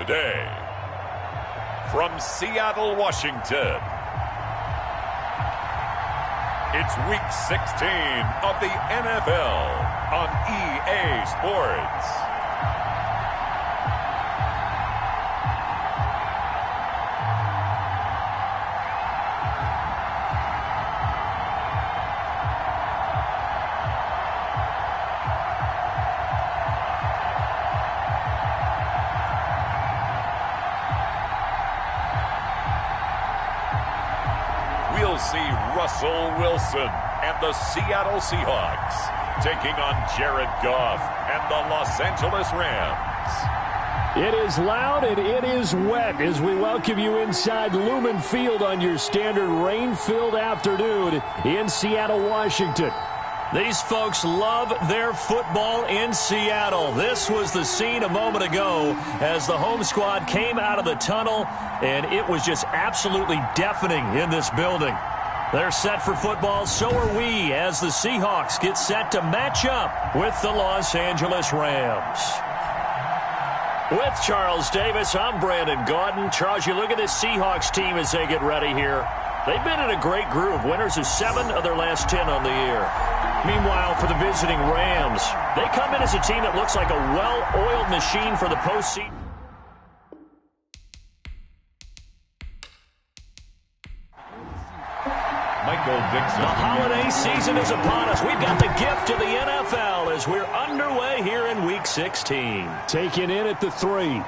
today, from Seattle, Washington, it's Week 16 of the NFL on EA Sports. We'll see Russell Wilson and the Seattle Seahawks taking on Jared Goff and the Los Angeles Rams. It is loud and it is wet as we welcome you inside Lumen Field on your standard rain-filled afternoon in Seattle, Washington. These folks love their football in Seattle. This was the scene a moment ago as the home squad came out of the tunnel, and it was just absolutely deafening in this building. They're set for football, so are we, as the Seahawks get set to match up with the Los Angeles Rams. With Charles Davis, I'm Brandon Gaudin. Charles, you look at this Seahawks team as they get ready here. They've been in a great groove, winners of 7 of their last 10 on the year. Meanwhile, for the visiting Rams, they come in as a team that looks like a well-oiled machine for the postseason. The holiday season is upon us. We've got the gift of the NFL as we're underway here in Week 16. Taken in at the 3.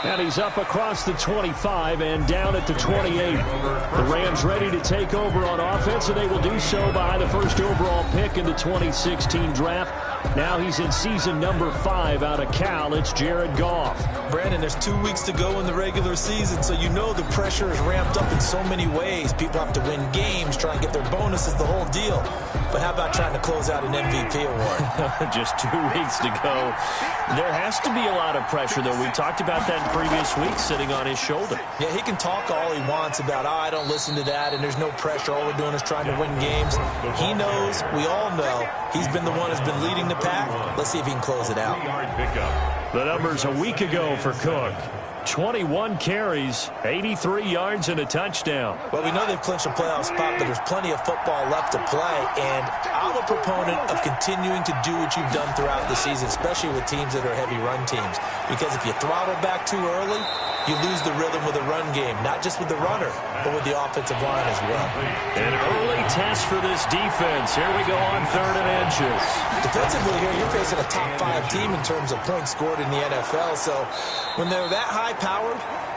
And he's up across the 25 and down at the 28. The Rams ready to take over on offense, and they will do so by the first overall pick in the 2016 draft. Now he's in season number 5 out of Cal. It's Jared Goff. Brandon, there's 2 weeks to go in the regular season, so you know the pressure is ramped up in so many ways. People have to win games, try and get their bonuses, the whole deal. But how about trying to close out an MVP award? Just 2 weeks to go. There has to be a lot of pressure, though. We talked about that in previous weeks, sitting on his shoulder. Yeah, he can talk all he wants about, I don't listen to that, and there's no pressure. All we're doing is trying to win games. He knows, we all know, he's been the one who's been leading the pack. Let's see if he can close it out. The numbers a week ago for Cook. 21 carries, 83 yards, and a touchdown. Well, we know they've clinched a playoff spot, but there's plenty of football left to play, and I'm a proponent of continuing to do what you've done throughout the season, especially with teams that are heavy run teams, because if you throttle back too early, you lose the rhythm with the run game, not just with the runner, but with the offensive line as well. An early test for this defense. Here we go on 3rd and inches. Defensively here, you're facing a top 5 team in terms of points scored in the NFL, so when they're that high-powered,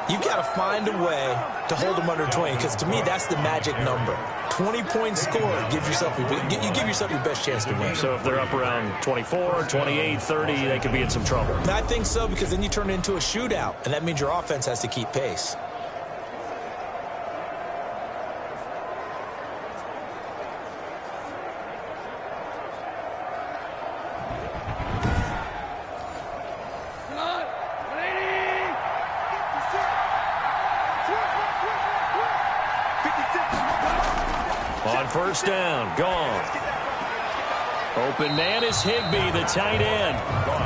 you've got to find a way to hold them under 20, because to me, that's the magic number. 20 points scored, you give yourself your best chance to win. So if they're up around 24, 28, 30, they could be in some trouble. I think so, because then you turn it into a shootout, and that means your offense has to keep pace. On 1st down, Goff. Open man is Higbee, the tight end.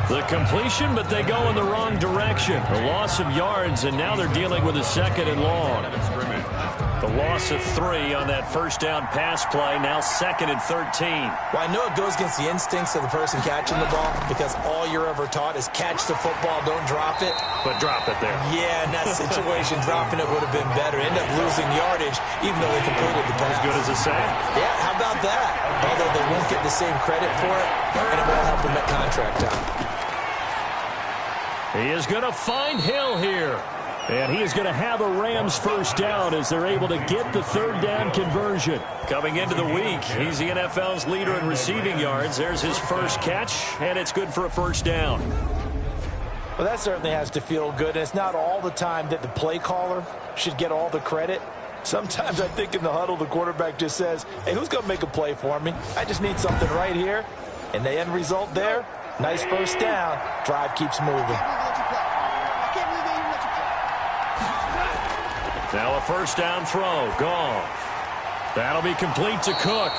The completion, but they go in the wrong direction. A loss of yards, and now they're dealing with a 2nd and long. The loss of 3 on that 1st down pass play, now 2nd and 13. Well, I know it goes against the instincts of the person catching the ball, because all you're ever taught is catch the football, don't drop it. But drop it there. Yeah, in that situation, dropping it would have been better. End up losing yardage, even though they completed the pass. As good as a sack. Yeah, how about that? Although they won't get the same credit for it, and it won't help them at contract time. He is going to find Hill here. And he is going to have a Rams 1st down as they're able to get the 3rd down conversion. Coming into the week, he's the NFL's leader in receiving yards. There's his first catch, and it's good for a 1st down. Well, that certainly has to feel good. And it's not all the time that the play caller should get all the credit. Sometimes I think in the huddle, the quarterback just says, hey, who's going to make a play for me? I just need something right here. And the end result there, nice 1st down. Drive keeps moving. Now a 1st down throw. Goff. That'll be complete to Cook.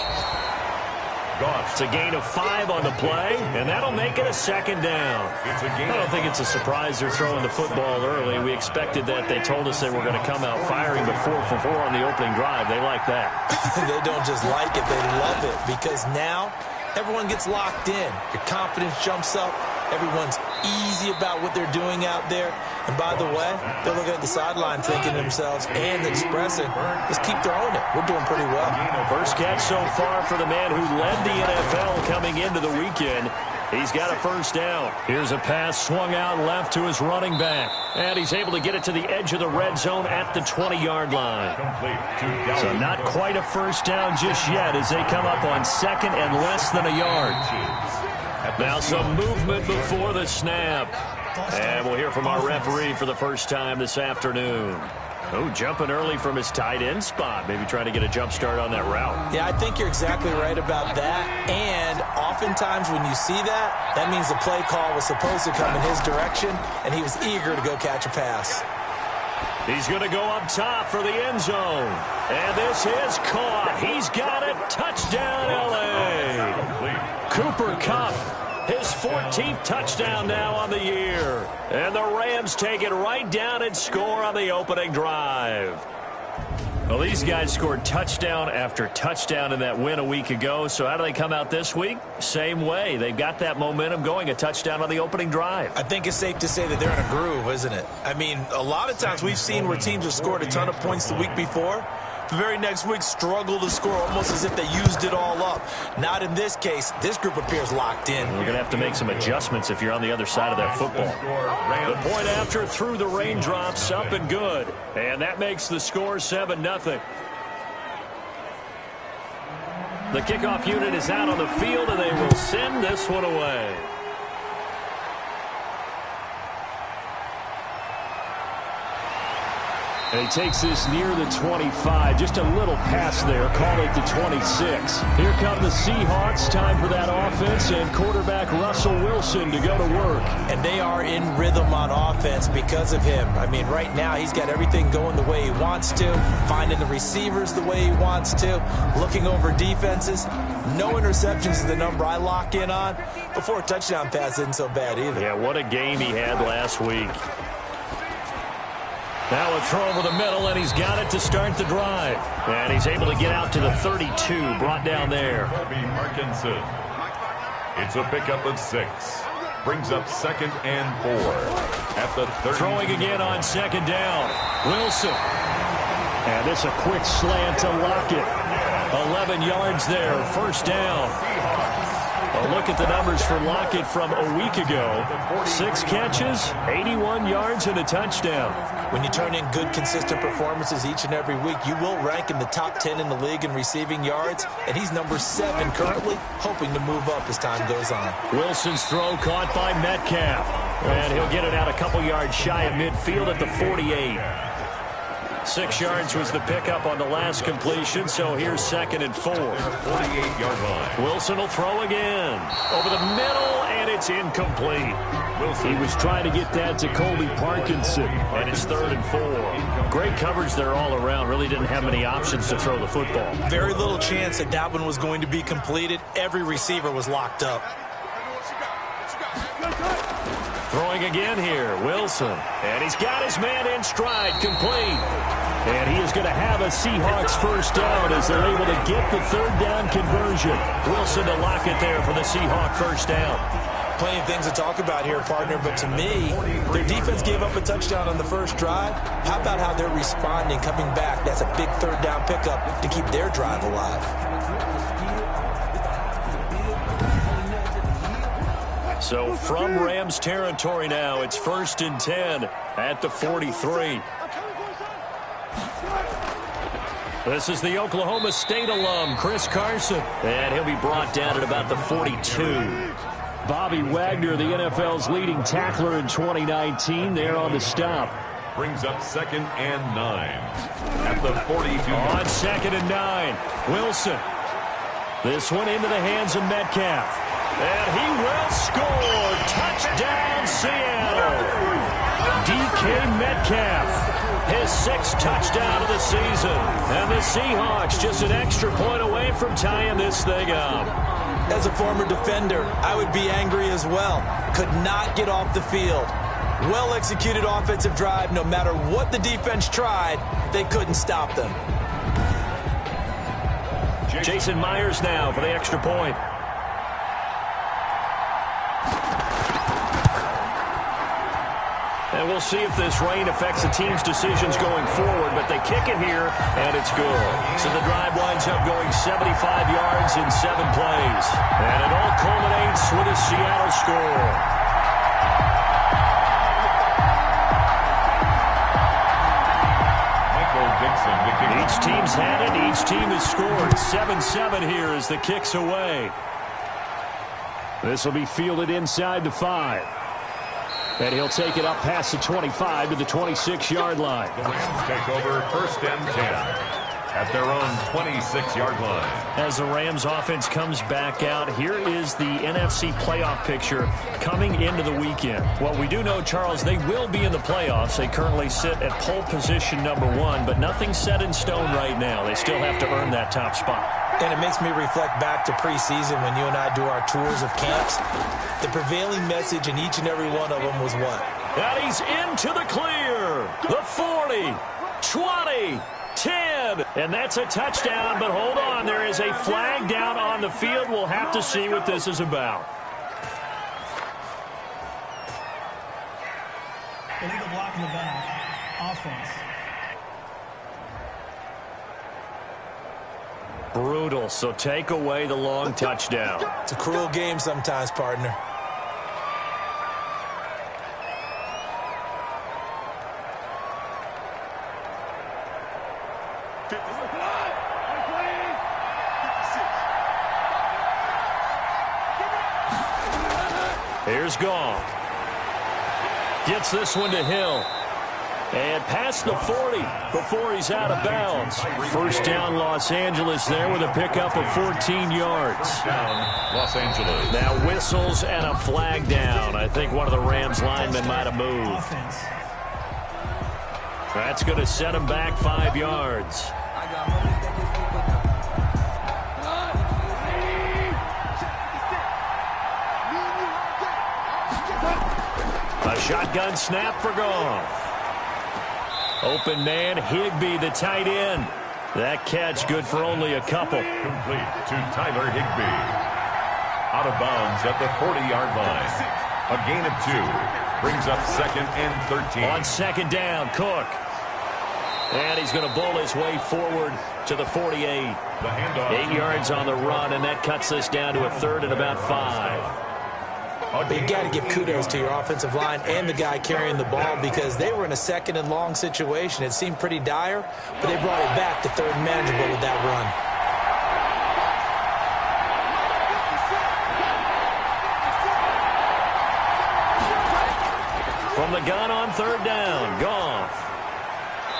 It's a gain of 5 on the play, and that'll make it a second down. I don't think it's a surprise they're throwing the football early. We expected that. They told us they were going to come out firing, but 4 for 4 on the opening drive. They like that. They don't just like it, they love it, because now everyone gets locked in. Your confidence jumps up. Everyone's easy about what they're doing out there. And by the way, they're looking at the sideline thinking to themselves and expressing, let's keep throwing it. We're doing pretty well. First catch so far for the man who led the NFL coming into the weekend. He's got a first down. Here's a pass swung out left to his running back. And he's able to get it to the edge of the red zone at the 20-yard line. So not quite a first down just yet as they come up on second and less than a yard. Now some movement before the snap. And we'll hear from our referee for the first time this afternoon. Oh, jumping early from his tight end spot. Maybe trying to get a jump start on that route. Yeah, I think you're exactly right about that. And oftentimes when you see that, that means the play call was supposed to come in his direction, and he was eager to go catch a pass. He's going to go up top for the end zone. And this is caught. He's got it. Touchdown, L.A. Cooper Kupp, his 14th touchdown now on the year. And the Rams take it right down and score on the opening drive. Well, these guys scored touchdown after touchdown in that win a week ago. So how do they come out this week? Same way. They've got that momentum going, a touchdown on the opening drive. I think it's safe to say that they're in a groove, isn't it? I mean, a lot of times we've seen where teams have scored a ton of points the week before. The very next week struggle to score almost as if they used it all up. Not in this case. This group appears locked in. We're going to have to make some adjustments if you're on the other side of that football. The point after through the raindrops, up and good. And that makes the score 7-0. The kickoff unit is out on the field, and they will send this one away. And he takes this near the 25. Just a little pass there. Call it the 26. Here come the Seahawks. Time for that offense and quarterback Russell Wilson to go to work. And they are in rhythm on offense because of him. I mean, right now he's got everything going the way he wants to, finding the receivers the way he wants to, looking over defenses. No interceptions is the number I lock in on. Before a touchdown pass isn't so bad either. Yeah, what a game he had last week. Now a throw over the middle, and he's got it to start the drive. And he's able to get out to the 32, brought down there. It's a pickup of 6. Brings up 2nd and 4 at the 30. Throwing again on 2nd down. Wilson. And this a quick slant to Lockett. 11 yards there, first down. A look at the numbers for Lockett from a week ago. 6 catches, 81 yards, and a touchdown. When you turn in good, consistent performances each and every week, you will rank in the top 10 in the league in receiving yards, and he's number 7 currently, hoping to move up as time goes on. Wilson's throw caught by Metcalf, and he'll get it out a couple yards shy of midfield at the 48. 6 yards was the pickup on the last completion, so here's 2nd and 4. 48-yard line. Wilson will throw again. Over the middle, and it's incomplete. He was trying to get that to Colby Parkinson, and it's 3rd and 4. Great coverage there all around. Really didn't have many options to throw the football. Very little chance that that one was going to be completed. Every receiver was locked up. Throwing again here, Wilson. And he's got his man in stride, complete. And he is going to have a Seahawks first down as they're able to get the 3rd down conversion. Wilson to lock it there for the Seahawk first down. Plenty of things to talk about here, partner, but to me, their defense gave up a touchdown on the first drive. How about how they're responding, coming back? That's a big 3rd down pickup to keep their drive alive. So from Rams territory now, it's 1st and 10 at the 43. This is the Oklahoma State alum, Chris Carson. And he'll be brought down at about the 42. Bobby Wagner, the NFL's leading tackler in 2019, there on the stop. Brings up 2nd and 9 at the 42. On 2nd and 9, Wilson. This one into the hands of Metcalf. And he will score. Touchdown, Seattle. DK Metcalf, his 6th touchdown of the season. And the Seahawks just an extra point away from tying this thing up. As a former defender, I would be angry as well. Could not get off the field. Well-executed offensive drive. No matter what the defense tried, they couldn't stop them. Jason Myers now for the extra point. And we'll see if this rain affects the team's decisions going forward, but they kick it here, and it's good. So the drive winds up going 75 yards in 7 plays. And it all culminates with a Seattle score. Each team's had it. Each team has scored. 7-7 here as the kick's away. This will be fielded inside the 5. And he'll take it up past the 25 to the 26-yard line. The Rams take over 1st and 10 at their own 26-yard line. As the Rams offense comes back out, here is the NFC playoff picture coming into the weekend. Well, we do know, Charles, they will be in the playoffs. They currently sit at pole position number 1, but nothing's set in stone right now. They still have to earn that top spot. And it makes me reflect back to preseason when you and I do our tours of camps. The prevailing message in each and every one of them was what? And he's into the clear. The 40, 20, 10. And that's a touchdown, but hold on. There is a flag down on the field. We'll have to see what this is about. Illegal block in the back. Offense. Brutal, so take away the long touchdown. It's a cruel game sometimes, partner. Here's Goff. Gets this one to Hill. And past the 40 before he's out of bounds. 1st down, Los Angeles there with a pickup of 14 yards. Down, Los Angeles. Now whistles and a flag down. I think one of the Rams linemen might have moved. That's going to set him back 5 yards. A shotgun snap for Goff. Open man, Higbee, the tight end. That catch good for only a couple. Complete to Tyler Higbee. Out of bounds at the 40-yard line. A gain of 2. Brings up 2nd and 13. On 2nd down, Cook. And he's going to bowl his way forward to the 48. The handoff. 8 yards on the run, and that cuts this down to a 3rd and about 5. But you got to give kudos to your offensive line and the guy carrying the ball because they were in a 2nd and long situation. It seemed pretty dire, but they brought it back to 3rd and manageable with that run. From the gun on 3rd down, Goff.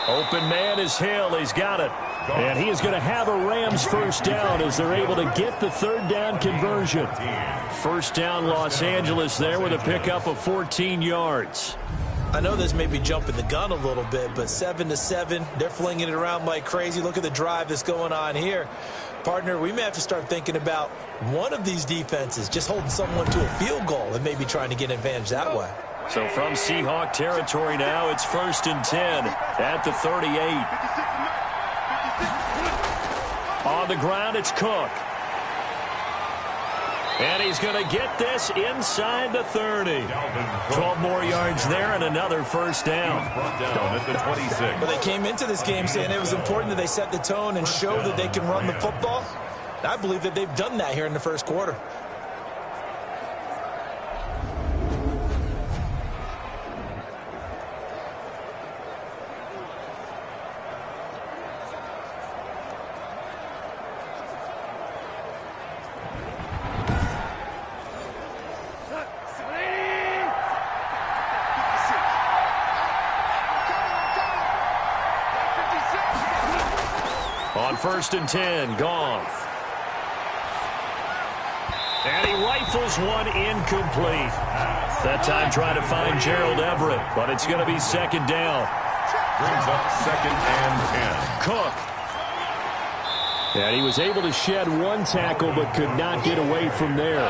Open man is Hill. He's got it. And he is going to have a Rams 1st down as they're able to get the 3rd down conversion. 1st down, Los Angeles there with a pickup of 14 yards. I know this may be jumping the gun a little bit, but 7-7, they're flinging it around like crazy. Look at the drive that's going on here. Partner, we may have to start thinking about one of these defenses just holding someone to a field goal and maybe trying to get an advantage that way. So from Seahawk territory now, it's 1st and 10 at the 38. On the ground, it's Cook. And he's going to get this inside the 30. 12 more yards there and another 1st down. Brought down at the 26. But they came into this game saying it was important that they set the tone and show that they can run the football. And I believe that they've done that here in the 1st quarter. On 1st and 10, Goff. And he rifles one incomplete. That time trying to find Gerald Everett, but it's going to be second down. Brings up second and 10. Cook. And he was able to shed one tackle but could not get away from there.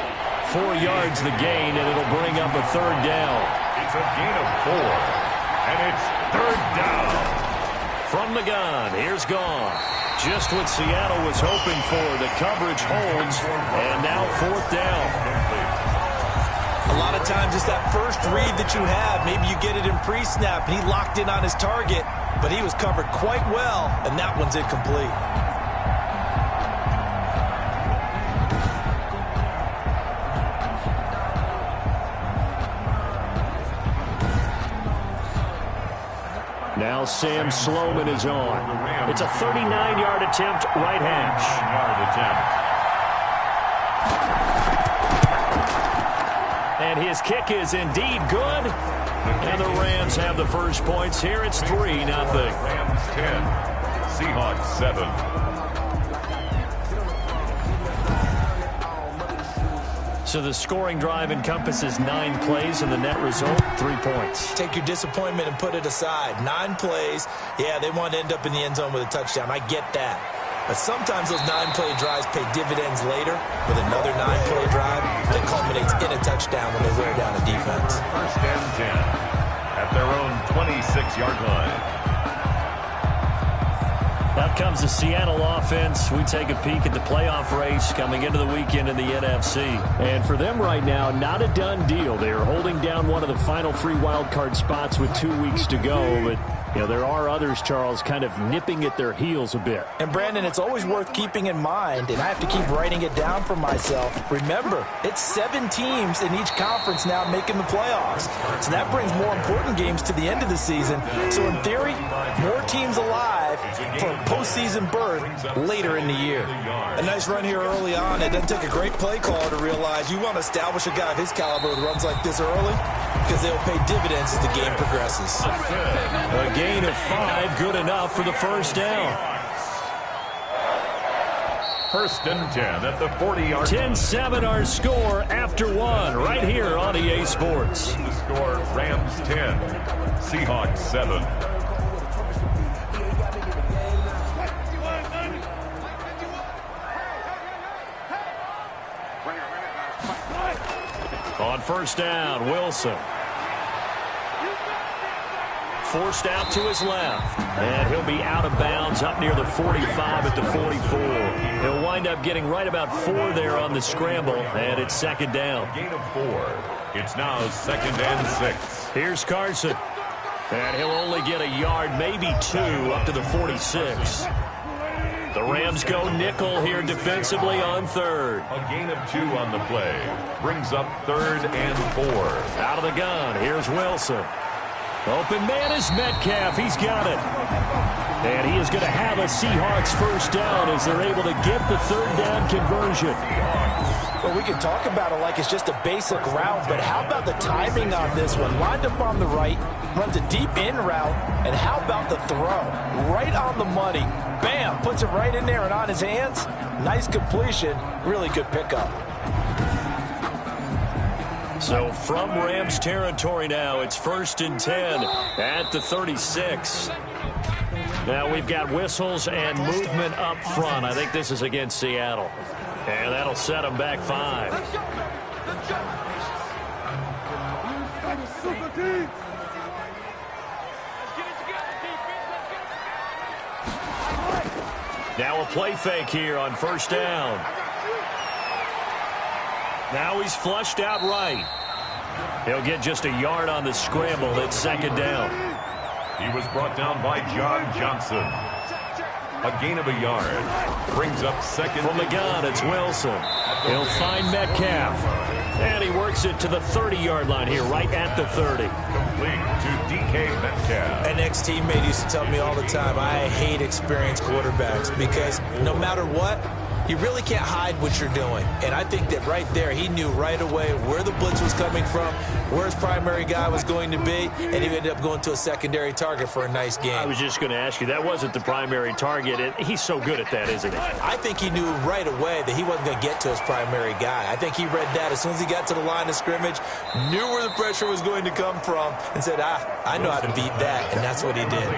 4 yards the gain, and it'll bring up a third down. It's a gain of 4, and it's third down. From the gun, here's Goff. Just what Seattle was hoping for. The coverage holds, and now fourth down. A lot of times it's that first read that you have. Maybe you get it in pre-snap, and he locked in on his target, but he was covered quite well, and that one's incomplete. Now Sam Sloman is on. It's a 39-yard attempt, right hash. 39-yard attempt. And his kick is indeed good. And the Rams have the first points here. It's 3-0. Rams 10, Seahawks 7. So the scoring drive encompasses 9 plays, and the net result, 3 points. Take your disappointment and put it aside. 9 plays. Yeah, they want to end up in the end zone with a touchdown. I get that. But sometimes those 9-play drives pay dividends later with another 9-play drive that culminates in a touchdown when they wear down a defense. First and 10 at their own 26-yard line. Out comes the Seattle offense. We take a peek at the playoff race coming into the weekend in the NFC. And for them right now, not a done deal. They are holding down one of the final 3 wild card spots with 2 weeks to go. But, you know, there are others, Charles, kind of nipping at their heels a bit. And, Brandon, it's always worth keeping in mind, and I have to keep writing it down for myself. Remember, it's 7 teams in each conference now making the playoffs. So that brings more important games to the end of the season. So, in theory, more teams alive for a postseason berth later in the year. A nice run here early on. It doesn't take a great play caller to realize you want to establish a guy of his caliber with runs like this early because they'll pay dividends as the game progresses. A gain of 5, good enough for the first down. First and 10 at the 40-yard line. 10-7 our score after 1 right here on EA Sports. The score, Rams 10, Seahawks 7. On first down, Wilson. Forced out to his left. And he'll be out of bounds up near the 45 at the 44. He'll wind up getting right about 4 there on the scramble, and it's second down. Gain of 4. It's now second and 6. Here's Carson. And he'll only get a yard, maybe 2, up to the 46. The Rams go nickel here defensively on third. A gain of 2 on the play. Brings up third and 4. Out of the gun, here's Wilson. Open man is Metcalf. He's got it. And he is going to have a Seahawks first down as they're able to get the third down conversion. Well, we can talk about it like it's just a basic route, but how about the timing on this one? Lined up on the right, runs a deep in route, and how about the throw? Right on the money. Bam, puts it right in there and on his hands. Nice completion. Really good pickup. So from Rams territory now, it's first and 10 at the 36. Now we've got whistles and movement up front. I think this is against Seattle. And that'll set them back 5. Now a play fake here on first down. Now he's flushed out right. He'll get just a yard on the scramble. It's second down. He was brought down by John Johnson. A gain of a yard. Brings up second. From the gun, it's Wilson. He'll find Metcalf. And he works it to the 30-yard line here, right at the 30. Complete to DK Metcalf. An ex-teammate used to tell me all the time, I hate experienced quarterbacks because no matter what, you really can't hide what you're doing. And I think that right there, he knew right away where the blitz was coming from, where his primary guy was going to be, and he ended up going to a secondary target for a nice game. I was just going to ask you, that wasn't the primary target. He's so good at that, isn't he? I think he knew right away that he wasn't going to get to his primary guy. I think he read that as soon as he got to the line of scrimmage, knew where the pressure was going to come from, and said, I know how to beat that, and that's what he did.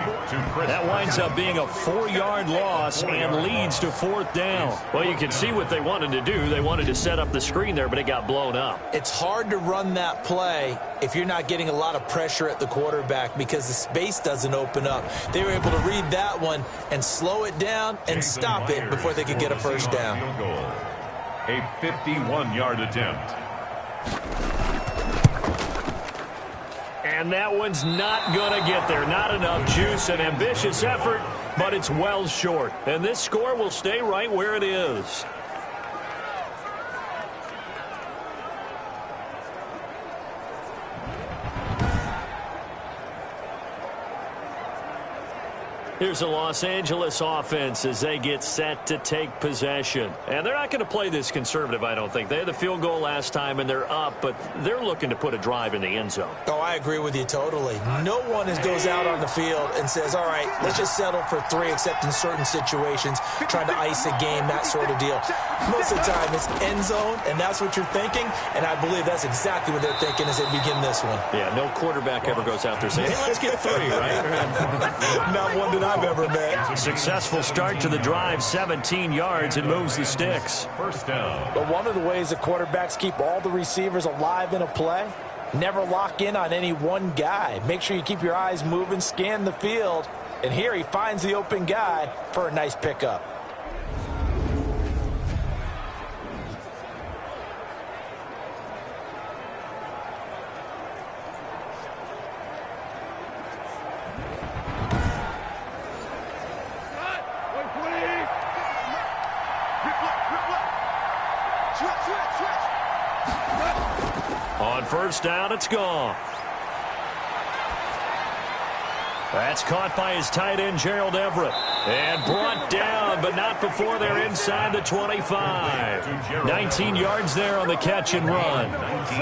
That winds up being a 4-yard loss and leads to 4th down. Well, you can see what they wanted to do. They wanted to set up the screen there, but it got blown up. It's hard to run that play if you're not getting a lot of pressure at the quarterback because the space doesn't open up. They were able to read that one and slow it down and stop it before they could get a first down. A 51-yard attempt. And that one's not going to get there. Not enough juice. An ambitious effort, but it's well short. And this score will stay right where it is. Here's the Los Angeles offense as they get set to take possession. And they're not going to play this conservative, I don't think. They had the field goal last time, and they're up, but they're looking to put a drive in the end zone. Oh, I agree with you totally. No one goes out on the field and says, all right, let's just settle for 3, except in certain situations, trying to ice a game, that sort of deal. Most of the time, it's end zone, and that's what you're thinking, and I believe that's exactly what they're thinking as they begin this one. Yeah, no quarterback ever goes out there saying, hey, let's get 3, right? Not one that I've ever met. Successful start to the drive, 17 yards, and moves the sticks. First down. But one of the ways the quarterbacks keep all the receivers alive in a play, never lock in on any one guy. Make sure you keep your eyes moving, scan the field, and here he finds the open guy for a nice pickup. On first down, it's gone. That's caught by his tight end, Gerald Everett. And brought down, but not before they're inside the 25. 19 yards there on the catch and run.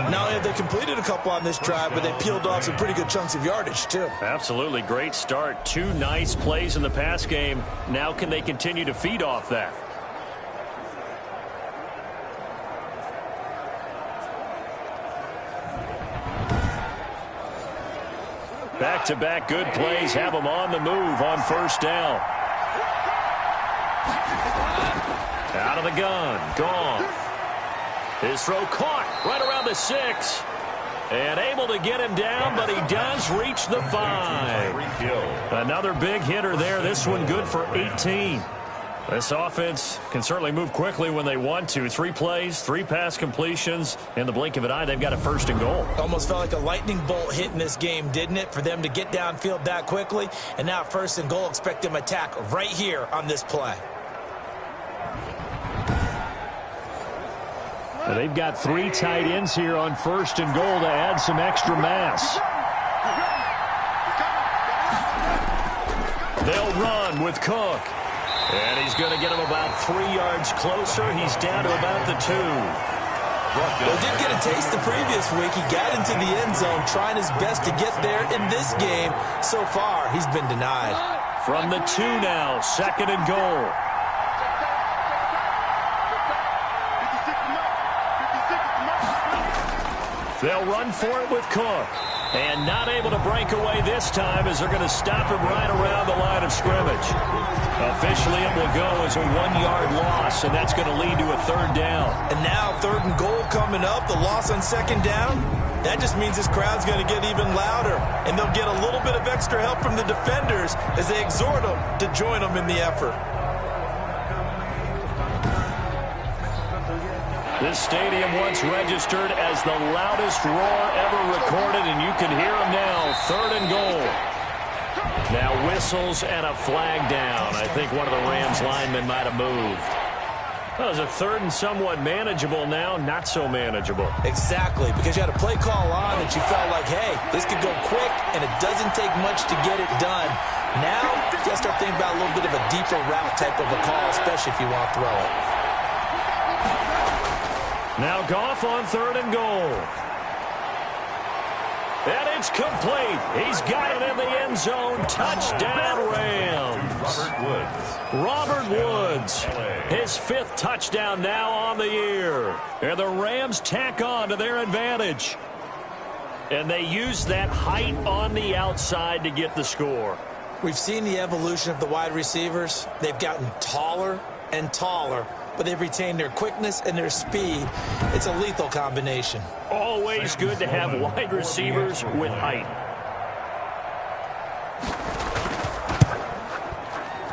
Now, they completed a couple on this drive, but they peeled off some pretty good chunks of yardage, too. Absolutely. Great start. 2 nice plays in the pass game. Now can they continue to feed off that? Back-to-back good plays have them on the move on first down. Out of the gun. Gone. His throw caught right around the 6. And able to get him down, but he does reach the 5. Another big hitter there. This one good for 18. This offense can certainly move quickly when they want to. 3 plays, 3 pass completions. In the blink of an eye, they've got a first and goal. Almost felt like a lightning bolt hit in this game, didn't it? For them to get downfield that quickly. And now first and goal, expect them to attack right here on this play. Well, they've got 3 tight ends here on first and goal to add some extra mass. They'll run with Cook. And he's going to get him about 3 yards closer. He's down to about the 2. Well, did get a taste the previous week. He got into the end zone trying his best to get there in this game. So far, he's been denied. From the 2 now, second and goal. They'll run for it with Cook. And not able to break away this time as they're going to stop him right around the line of scrimmage. Officially, it will go as a 1-yard loss, and that's going to lead to a 3rd down. And now 3rd and goal coming up, the loss on 2nd down. That just means this crowd's going to get even louder, and they'll get a little bit of extra help from the defenders as they exhort them to join them in the effort. This stadium once registered as the loudest roar ever recorded, and you can hear them now. 3rd and goal. Now whistles and a flag down. I think one of the Rams linemen might have moved. Well, it was a 3rd and somewhat manageable now, not so manageable. Exactly, because you had a play call on that you felt like, hey, this could go quick, and it doesn't take much to get it done. Now, you got to start thinking about a little bit of a deeper route type of a call, especially if you want to throw it. Now Goff on 3rd and goal. And it's complete. He's got it in the end zone. Touchdown, Rams. Robert Woods. His 5th touchdown now on the year. And the Rams tack on to their advantage. And they use that height on the outside to get the score. We've seen the evolution of the wide receivers. They've gotten taller and taller, but they've retained their quickness and their speed. It's a lethal combination. Always good to have wide receivers with height.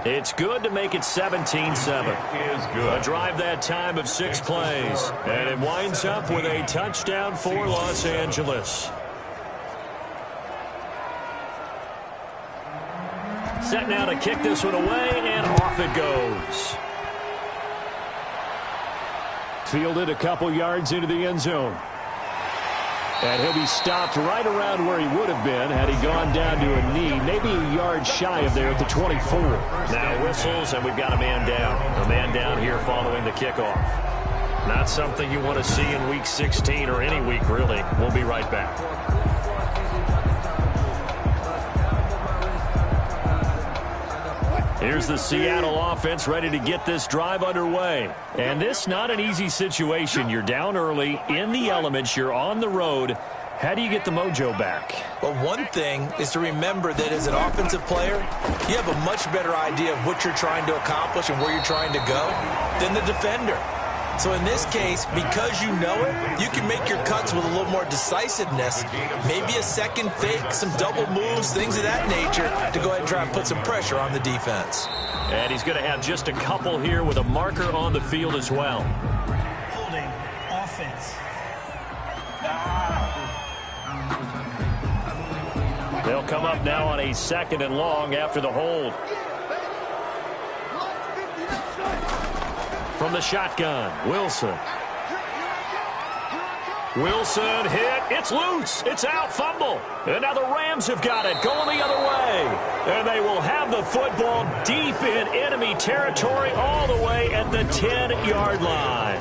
It's good to make it 17-7. A drive that time of 6 plays. And it winds up with a touchdown for Los Angeles. Set now to kick this one away, and off it goes. Fielded a couple yards into the end zone. And he'll be stopped right around where he would have been had he gone down to a knee, maybe a yard shy of there at the 24. Now whistles, and we've got a man down. A man down here following the kickoff. Not something you want to see in Week 16 or any week, really. We'll be right back. Here's the Seattle offense ready to get this drive underway. And this not an easy situation. You're down early, in the elements, you're on the road. How do you get the mojo back? Well, one thing is to remember that as an offensive player, you have a much better idea of what you're trying to accomplish and where you're trying to go than the defender. So in this case, because you know it, you can make your cuts with a little more decisiveness, maybe a second fake, some double moves, things of that nature, to go ahead and try and put some pressure on the defense. And he's going to have just a couple here with a marker on the field as well. Holding offense. They'll come up now on a 2nd and long after the hold. From the shotgun, Wilson. Wilson hit. It's loose. It's out. Fumble. And now the Rams have got it. Going the other way. And they will have the football deep in enemy territory all the way at the 10-yard line.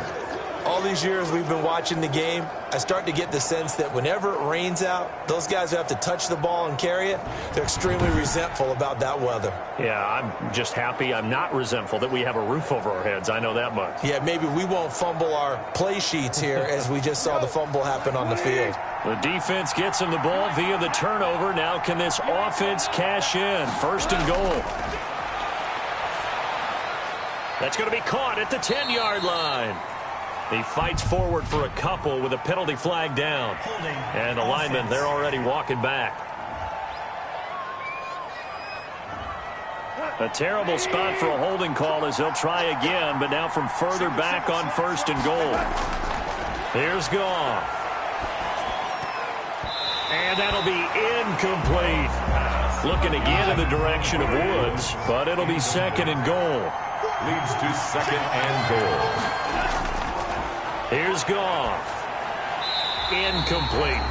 All these years we've been watching the game, I start to get the sense that whenever it rains out, those guys who have to touch the ball and carry it, they're extremely resentful about that weather. Yeah, I'm just happy I'm not resentful that we have a roof over our heads. I know that much. Yeah, maybe we won't fumble our play sheets here as we just saw the fumble happen on the field. The defense gets him the ball via the turnover. Now can this offense cash in? 1st and goal. That's going to be caught at the 10-yard line. He fights forward for a couple with a penalty flag down. And the linemen, they're already walking back. A terrible spot for a holding call as he'll try again, but now from further back on 1st and goal. Here's Goff. And that'll be incomplete. Looking again in the direction of Woods, but it'll be 2nd and goal. Leads to 2nd and goal. Here's Goff. Incomplete.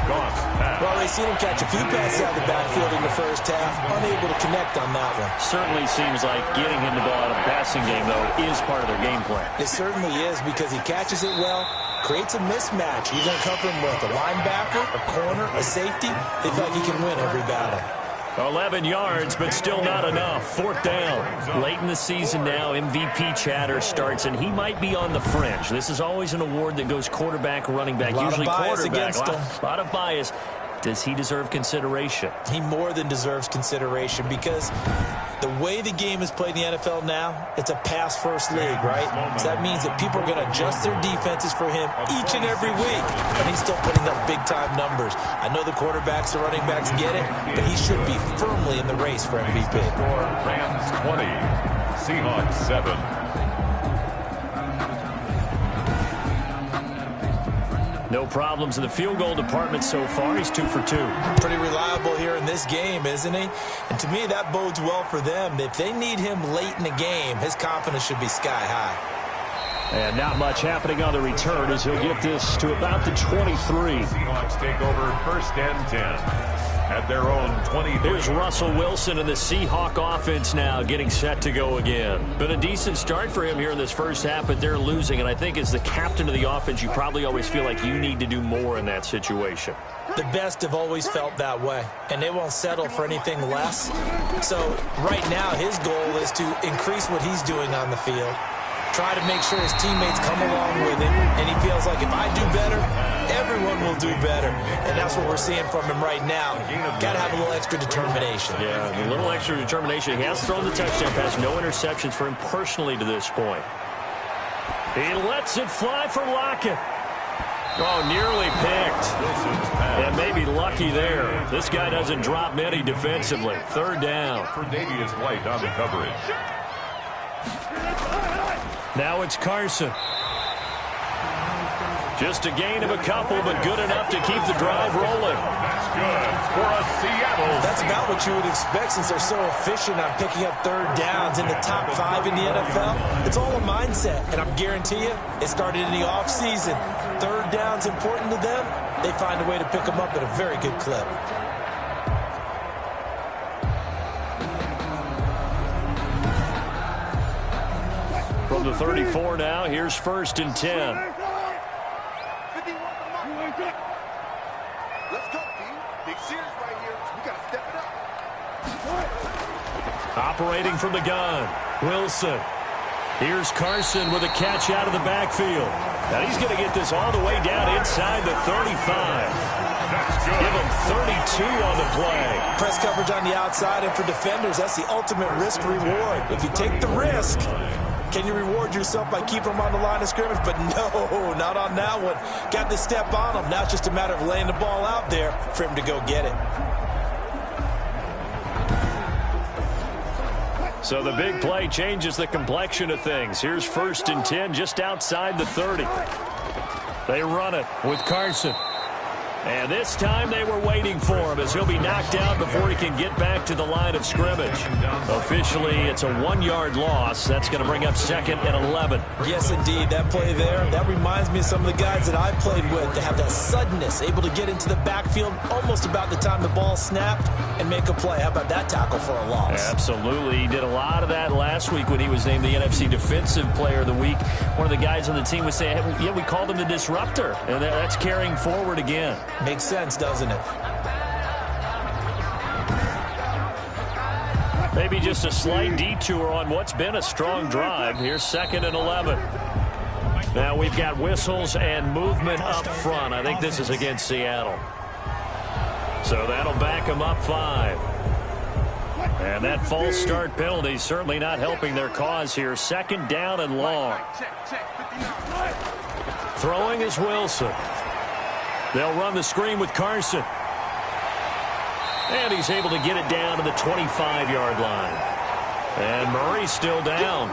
Goff's pass. Well, they've seen him catch a few passes out of the backfield in the first half. Unable to connect on that one. Certainly seems like getting him the ball out of the passing game, though, is part of their game plan. It certainly is because he catches it well, creates a mismatch. You're going to cover him with a linebacker, a corner, a safety. They feel like he can win every battle. 11 yards, but still not enough. 4th down. Late in the season now, MVP chatter starts, and he might be on the fringe. This is always an award that goes quarterback, running back, usually quarterback. A lot of bias. Does he deserve consideration? He more than deserves consideration because the way the game is played in the NFL now, it's a pass-first league, right? So that means that people are going to adjust their defenses for him each and every week, and he's still putting up big-time numbers. I know the quarterbacks and running backs get it, but he should be firmly in the race for MVP. Rams 20, Seahawks 7. No problems in the field goal department so far. He's 2 for 2. Pretty reliable here in this game, isn't he? And to me, that bodes well for them. If they need him late in the game, his confidence should be sky high. And not much happening on the return as he'll get this to about the 23. Seahawks take over 1st and 10. at their own 23. Here's Russell Wilson and the Seahawk offense now getting set to go again. Been a decent start for him here in this first half, but they're losing. And I think as the captain of the offense, you probably always feel like you need to do more in that situation. The best have always felt that way, and they won't settle for anything less. So right now his goal is to increase what he's doing on the field, try to make sure his teammates come along with him, and he feels like if I do better, everyone will do better. And that's what we're seeing from him right now. Got to have a little extra determination. Yeah, a little extra determination. He has thrown the touchdown pass. No interceptions for him personally to this point. He lets it fly for Lockett. Oh, nearly picked. And maybe lucky there. This guy doesn't drop many defensively. Third down. For Davius White on the coverage. Now it's Carson. Just a gain of a couple, but good enough to keep the drive rolling. That's good for a Seattle. That's about what you would expect since they're so efficient on picking up third downs in the top 5 in the NFL. It's all a mindset, and I guarantee you it started in the offseason. Third down's important to them. They find a way to pick them up at a very good clip. From the 34 now, here's 1st and 10. Let's go, team. Big series right here. We got to step it up. Operating from the gun, Wilson. Here's Carson with a catch out of the backfield. Now he's going to get this all the way down inside the 35. That's good. Give him 32 on the play. Press coverage on the outside, and for defenders, that's the ultimate risk-reward. If you take the risk, can you reward yourself by keeping them on the line of scrimmage? But no, not on that one. Got to step on them. Now it's just a matter of laying the ball out there for him to go get it. So the big play changes the complexion of things. Here's 1st and 10 just outside the 30. They run it with Carson. And this time they were waiting for him as he'll be knocked out before he can get back to the line of scrimmage. Officially, it's a 1-yard loss. That's going to bring up 2nd and 11. Yes, indeed. That play there, that reminds me of some of the guys that I played with. They have that suddenness, able to get into the backfield almost about the time the ball snapped and make a play. How about that tackle for a loss? Absolutely. He did a lot of that last week when he was named the NFC Defensive Player of the Week. One of the guys on the team would say, hey, yeah, we called him the disruptor. And that's carrying forward again. Makes sense, doesn't it? Maybe just a slight detour on what's been a strong drive. Here's 2nd and 11. Now we've got whistles and movement up front. I think this is against Seattle. So that'll back them up 5. And that false start penalty certainly not helping their cause here. 2nd down and long. Throwing is Wilson. They'll run the screen with Carson. And he's able to get it down to the 25-yard line. And Murray's still down.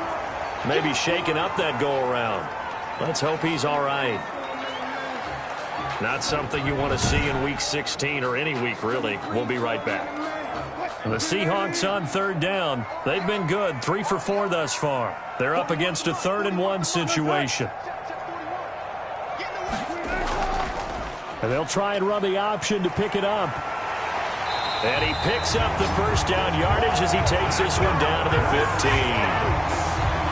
Maybe shaking up that go-around. Let's hope he's all right. Not something you want to see in Week 16 or any week, really. We'll be right back. The Seahawks on 3rd down. They've been good, 3 for 4 thus far. They're up against a 3rd and 1 situation. And they'll try and run the option to pick it up. And he picks up the 1st down yardage as he takes this one down to the 15.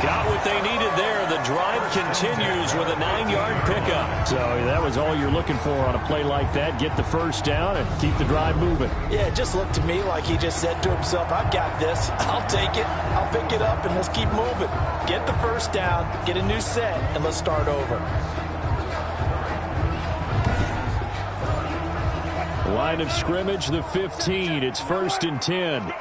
Got what they needed there. The drive continues with a 9-yard pickup. So that was all you're looking for on a play like that. Get the 1st down and keep the drive moving. Yeah, it just looked to me like he just said to himself, I've got this. I'll take it. I'll pick it up, and let's keep moving. Get the 1st down, get a new set, and let's start over. Line of scrimmage, the 15. It's 1st and 10.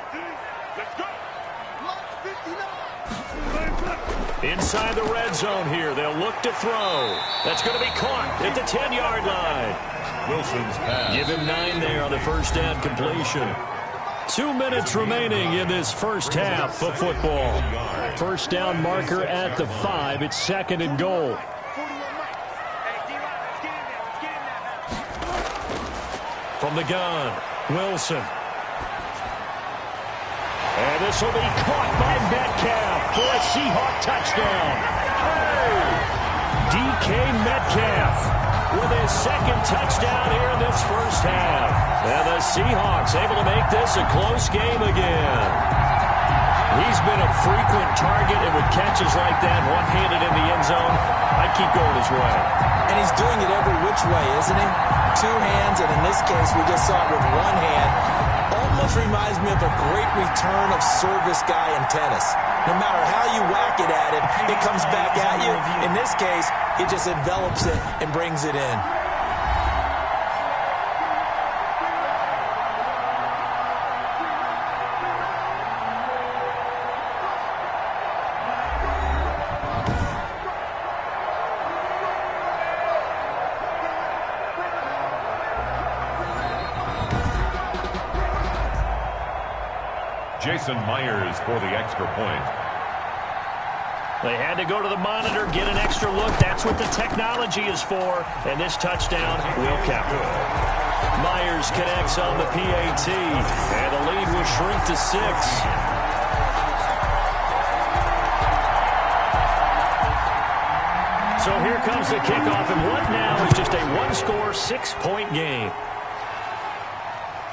Inside the red zone here. They'll look to throw. That's going to be caught at the 10-yard line. Wilson's pass. Give him 9 there on the 1st down completion. 2 minutes remaining in this first half of football. 1st down marker at the 5. It's 2nd and goal. From the gun, Wilson. And this will be caught by Metcalf for a Seahawk touchdown. DK Metcalf with his second touchdown here in this first half. And the Seahawks able to make this a close game again. He's been a frequent target, and with catches like that, one-handed in the end zone, I keep going his way. And he's doing it every which way, isn't he? Two hands, and in this case, we just saw it with one hand. Almost reminds me of a great return of service guy in tennis. No matter how you whack it at him, it comes back at you. In this case, it just envelops it and brings it in. Jason Myers for the extra point. They had to go to the monitor, get an extra look. That's what the technology is for. And this touchdown will count. Myers connects on the PAT. And the lead will shrink to 6. So here comes the kickoff. And what now is just a one-score, 6-point game.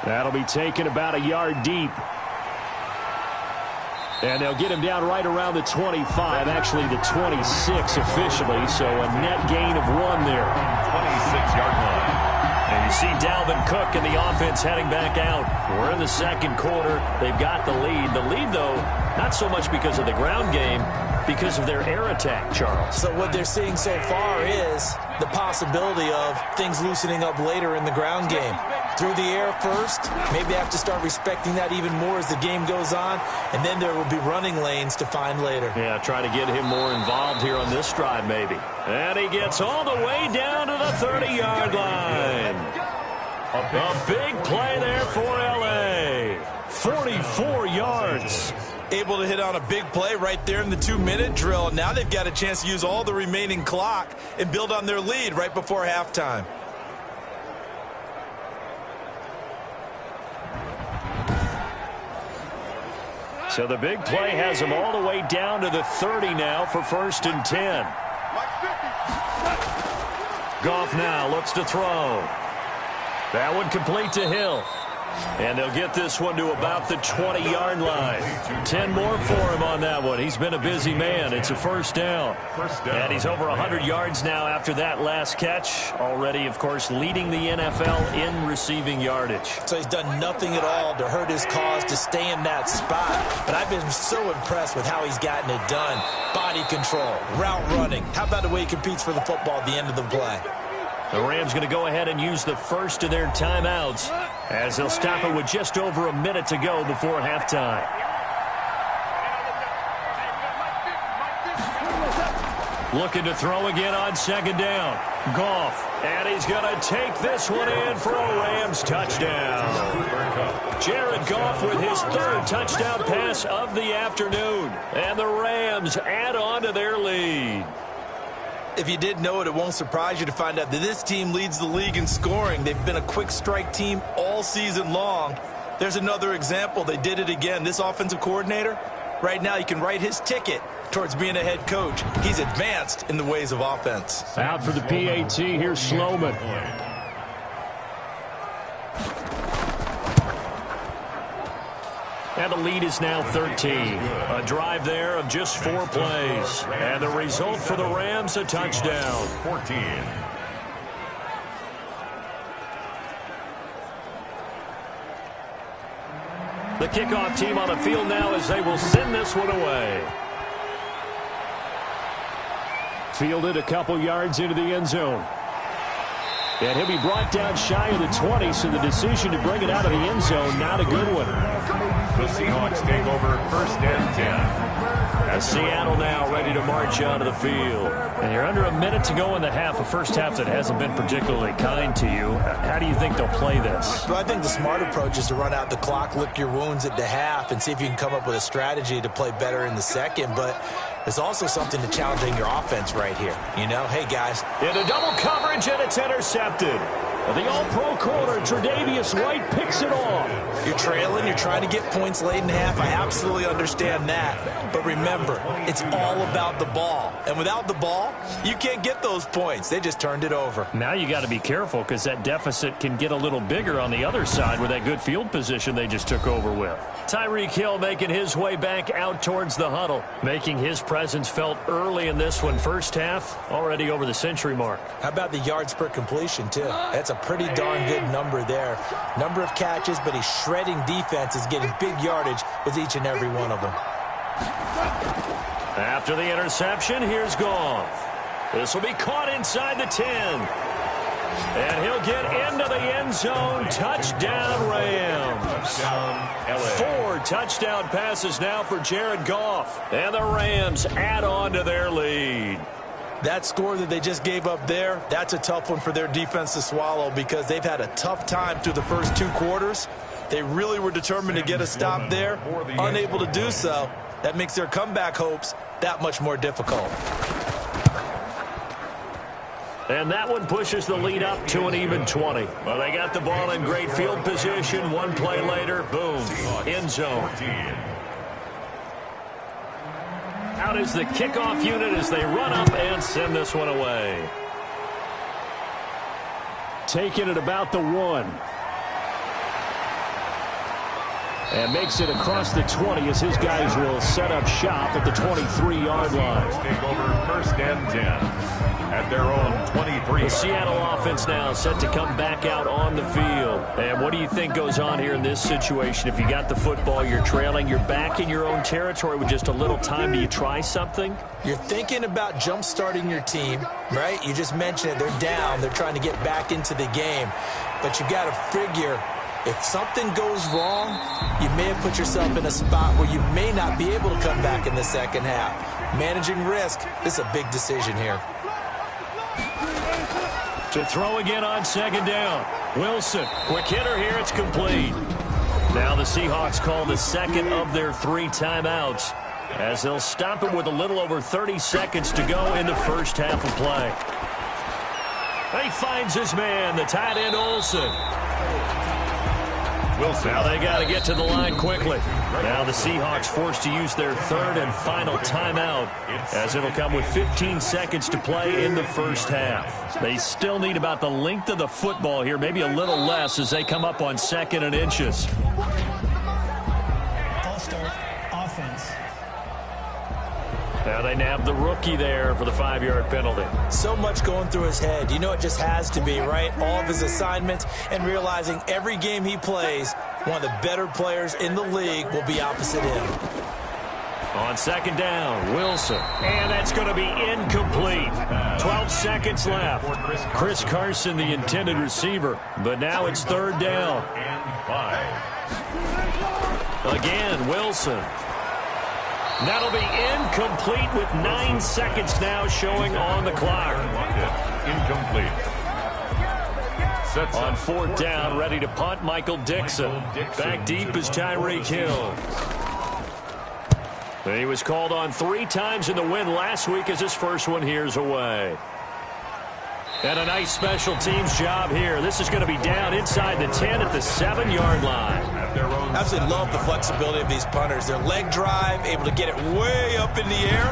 That'll be taken about a yard deep. And they'll get him down right around the 25, actually the 26 officially, so a net gain of 1 there. 26-yard line. And you see Dalvin Cook and the offense heading back out. We're in the second quarter. They've got the lead. The lead, though, not so much because of the ground game, because of their air attack, Charles. So what they're seeing so far is the possibility of things loosening up later in the ground game. Through the air first, maybe they have to start respecting that even more as the game goes on, and then there will be running lanes to find later. Yeah, try to get him more involved here on this drive maybe. And he gets all the way down to the 30-yard line. A big play there for L.A. 44 yards. Able to hit on a big play right there in the 2-minute drill. And now they've got a chance to use all the remaining clock and build on their lead right before halftime. So the big play has him all the way down to the 30 now for 1st and 10. Goff now looks to throw. That one complete to Hill. And they'll get this one to about the 20-yard line. 10 more for him on that one. He's been a busy man. It's a first down. And he's over 100 yards now after that last catch. Already, of course, leading the NFL in receiving yardage. So he's done nothing at all to hurt his cause to stay in that spot. But I've been so impressed with how he's gotten it done. Body control, route running. How about the way he competes for the football at the end of the play? The Rams going to go ahead and use the first of their timeouts as they'll stop it with just over a minute to go before halftime. Looking to throw again on second down. Goff, and he's going to take this one in for a Rams touchdown. Jared Goff with his 3rd touchdown pass of the afternoon. And the Rams add on to their lead. If you didn't know it, it won't surprise you to find out that this team leads the league in scoring. They've been a quick strike team all season long. There's another example. They did it again. This offensive coordinator, right now, you can write his ticket towards being a head coach. He's advanced in the ways of offense. Out for the PAT, here's Sloman. And the lead is now 13. A drive there of just 4 plays. And the result for the Rams, a touchdown. 14. The kickoff team on the field now as they will send this one away. Fielded a couple yards into the end zone. And he'll be brought down shy of the 20, so the decision to bring it out of the end zone, not a good one. The Seahawks take over 1st and 10. As Seattle now ready to march out of the field. And you're under a minute to go in the half, a first half that hasn't been particularly kind to you. How do you think they'll play this? Well, I think the smart approach is to run out the clock, lick your wounds at the half, and see if you can come up with a strategy to play better in the second. But there's also something to challenging your offense right here. You know, hey, guys. Into double coverage, and it's intercepted. The All-Pro corner. Tre'Davious White picks it off. You're trailing. You're trying to get points late in half. I absolutely understand that. But remember, it's all about the ball. And without the ball, you can't get those points. They just turned it over. Now you got to be careful because that deficit can get a little bigger on the other side with that good field position they just took over with. Tyreek Hill making his way back out towards the huddle, making his presence felt early in this one. First half, already over the century mark. How about the yards per completion, too? That's a pretty darn good number there. Number of catches, but he's shredding defenses, getting big yardage with each and every one of them. After the interception, here's Goff. This will be caught inside the 10. And he'll get into the end zone. Touchdown, Rams. 4 touchdown passes now for Jared Goff. And the Rams add on to their lead. That score that they just gave up there, that's a tough one for their defense to swallow because they've had a tough time through the first 2 quarters. They really were determined to get a stop there, unable to do so. That makes their comeback hopes that much more difficult. And that one pushes the lead up to an even 20. Well, they got the ball in great field position. One play later, boom, end zone. Out is the kickoff unit as they run up and send this one away. Taking it about the 1. And makes it across the 20 as his guys will set up shop at the 23-yard line. Take over first and 10 at their own 23. The Seattle offense now set to come back out on the field. And what do you think goes on here in this situation? If you got the football, you're trailing, you're back in your own territory with just a little time. Do you try something? You're thinking about jump-starting your team, right? You just mentioned it. They're down. They're trying to get back into the game. But you got to figure, if something goes wrong, you may have put yourself in a spot where you may not be able to come back in the second half. Managing risk, this is a big decision here. To throw again on second down. Wilson, quick hitter here, it's complete. Now the Seahawks call the second of their 3 timeouts as they'll stop it with a little over 30 seconds to go in the first half of play. He finds his man, the tight end Olsen. Now they got to get to the line quickly. Now the Seahawks forced to use their 3rd and final timeout as it'll come with 15 seconds to play in the first half. They still need about the length of the football here, maybe a little less as they come up on 2nd and inches. False start, offense. Now they nab the rookie there for the 5-yard penalty. So much going through his head. You know it just has to be, right? All of his assignments and realizing every game he plays, one of the better players in the league will be opposite him. On second down, Wilson. And that's going to be incomplete. 12 seconds left. Chris Carson, the intended receiver. But now it's 3rd down. Again, Wilson. That'll be incomplete with 9 seconds now showing on the clock. Incomplete. On 4th down, ready to punt, Michael Dixon. Back deep is Tyreek Hill. He was called on 3 times in the win last week as his first one here's away. And a nice special teams job here. This is going to be down inside the 10 at the 7-yard line. Absolutely love the flexibility of these punters. Their leg drive, able to get it way up in the air,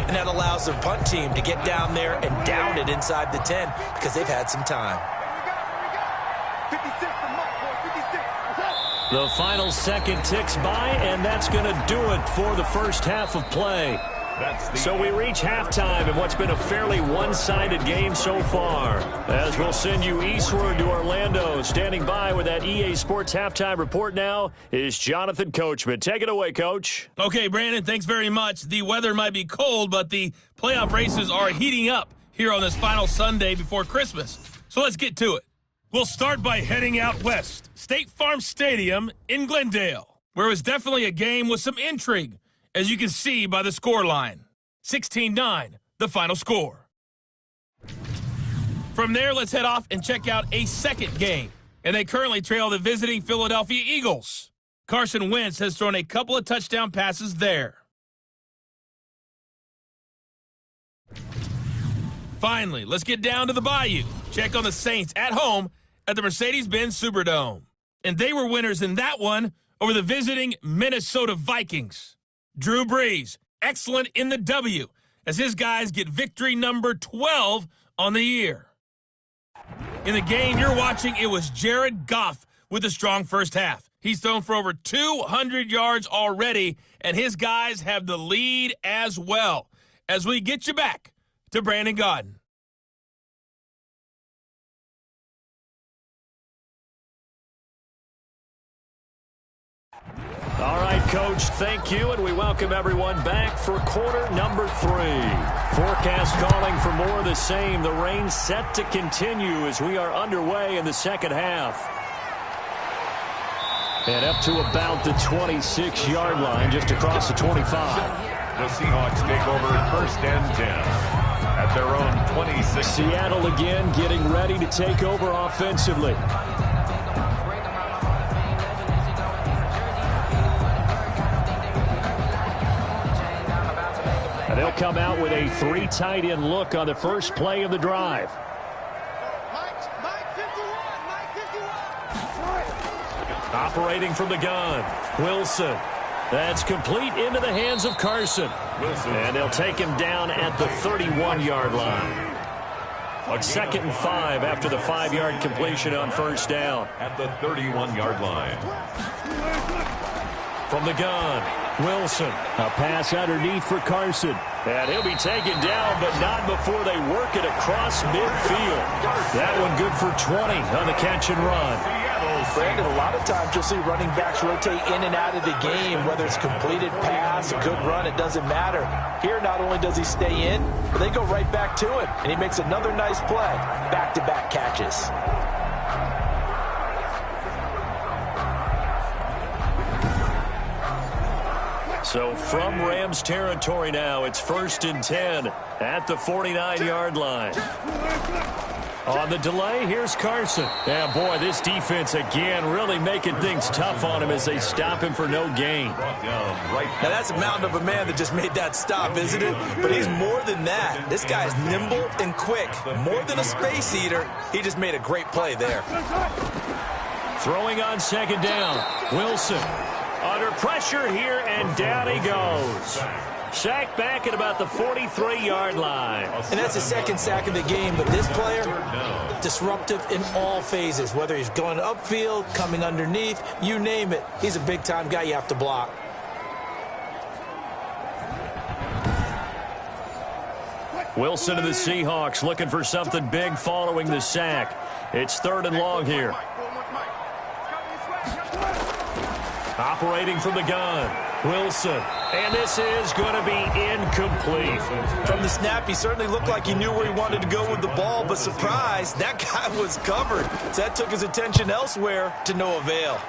and that allows their punt team to get down there and down it inside the 10 because they've had some time. The final second ticks by, and that's going to do it for the first half of play. So we reach halftime in what's been a fairly one-sided game so far. As we'll send you eastward to Orlando. Standing by with that EA Sports halftime report now is Jonathan Coachman. Take it away, Coach. Okay, Brandon, thanks very much. The weather might be cold, but the playoff races are heating up here on this final Sunday before Christmas. So let's get to it. We'll start by heading out west. State Farm Stadium in Glendale, where it was definitely a game with some intrigue, as you can see by the score line. 16-9, the final score. From there, let's head off and check out a second game. And they currently trail the visiting Philadelphia Eagles. Carson Wentz has thrown a couple of touchdown passes there. Finally, let's get down to the Bayou. Check on the Saints at home at the Mercedes-Benz Superdome. And they were winners in that one over the visiting Minnesota Vikings. Drew Brees, excellent in the W, as his guys get victory number 12 on the year. In the game you're watching, it was Jared Goff with a strong first half. He's thrown for over 200 yards already, and his guys have the lead as well. As we get you back to Brandon Gaudin. All right, Coach, thank you, and we welcome everyone back for quarter number 3. Forecast calling for more of the same. The rain set to continue as we are underway in the second half. And up to about the 26-yard line, just across the 25. The Seahawks take over 1st and 10 at their own 26. Seattle again getting ready to take over offensively. And they'll come out with a 3 tight end look on the first play of the drive. Operating from the gun, Wilson. That's complete into the hands of Carson. And they'll take him down at the 31-yard line. On 2nd and 5 after the 5-yard completion on first down. At the 31-yard line. From the gun, Wilson. A pass underneath for Carson. And he'll be taken down, but not before they work it across midfield. That one good for 20 on the catch and run. Brandon, a lot of times you'll see running backs rotate in and out of the game, whether it's completed pass, a good run, it doesn't matter. Here, not only does he stay in, but they go right back to him, and he makes another nice play. Back-to-back catches. So from Rams territory now, it's 1st and 10 at the 49-yard line. On the delay, here's Carson. Yeah, boy, this defense again really making things tough on him as they stop him for no gain. Now that's a mountain of a man that just made that stop, isn't it? But he's more than that. This guy's nimble and quick. More than a space eater. He just made a great play there. Throwing on 2nd down. Wilson under pressure here, and down he goes. Sacked back at about the 43-yard line. And that's his 2nd sack of the game, but this player, disruptive in all phases, whether he's going upfield, coming underneath, you name it. He's a big-time guy you have to block. Wilson of the Seahawks looking for something big following the sack. It's 3rd and long here. Operating from the gun, Wilson. And this is going to be incomplete. From the snap, he certainly looked like he knew where he wanted to go with the ball, but surprise, that guy was covered. So that took his attention elsewhere to no avail.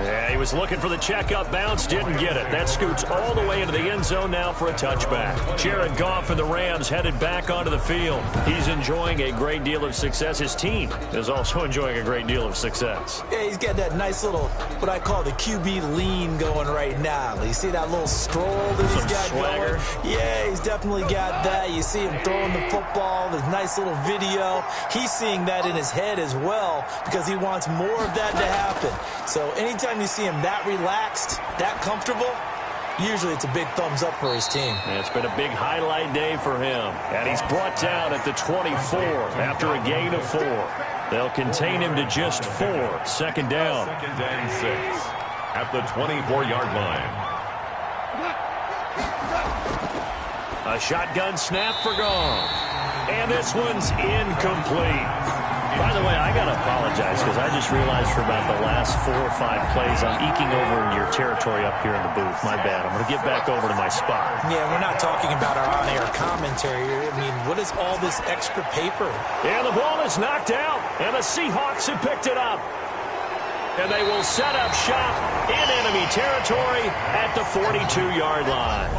Yeah, he was looking for the checkup bounce, didn't get it. That scoots all the way into the end zone now for a touchback. Jared Goff and the Rams headed back onto the field. He's enjoying a great deal of success. His team is also enjoying a great deal of success. Yeah, he's got that nice little, what I call the QB lean going right now. You see that little stroll that he's got swagger going? Yeah, he's definitely got that. You see him throwing the football, this nice little video. He's seeing that in his head as well because he wants more of that to happen. So anytime you see him that relaxed, that comfortable, usually it's a big thumbs up for his team. And it's been a big highlight day for him. And he's brought down at the 24 after a gain of 4. They'll contain him to just 4. 2nd down. 2nd and 6 at the 24-yard line. A shotgun snap for Goff. And this one's incomplete. By the way, I got to apologize because I just realized for about the last 4 or 5 plays I'm eking over in your territory up here in the booth. My bad. I'm going to get back over to my spot. Yeah, we're not talking about our on-air commentary. I mean, what is all this extra paper? And the ball is knocked out, and the Seahawks have picked it up. And they will set up shop in enemy territory at the 42-yard line.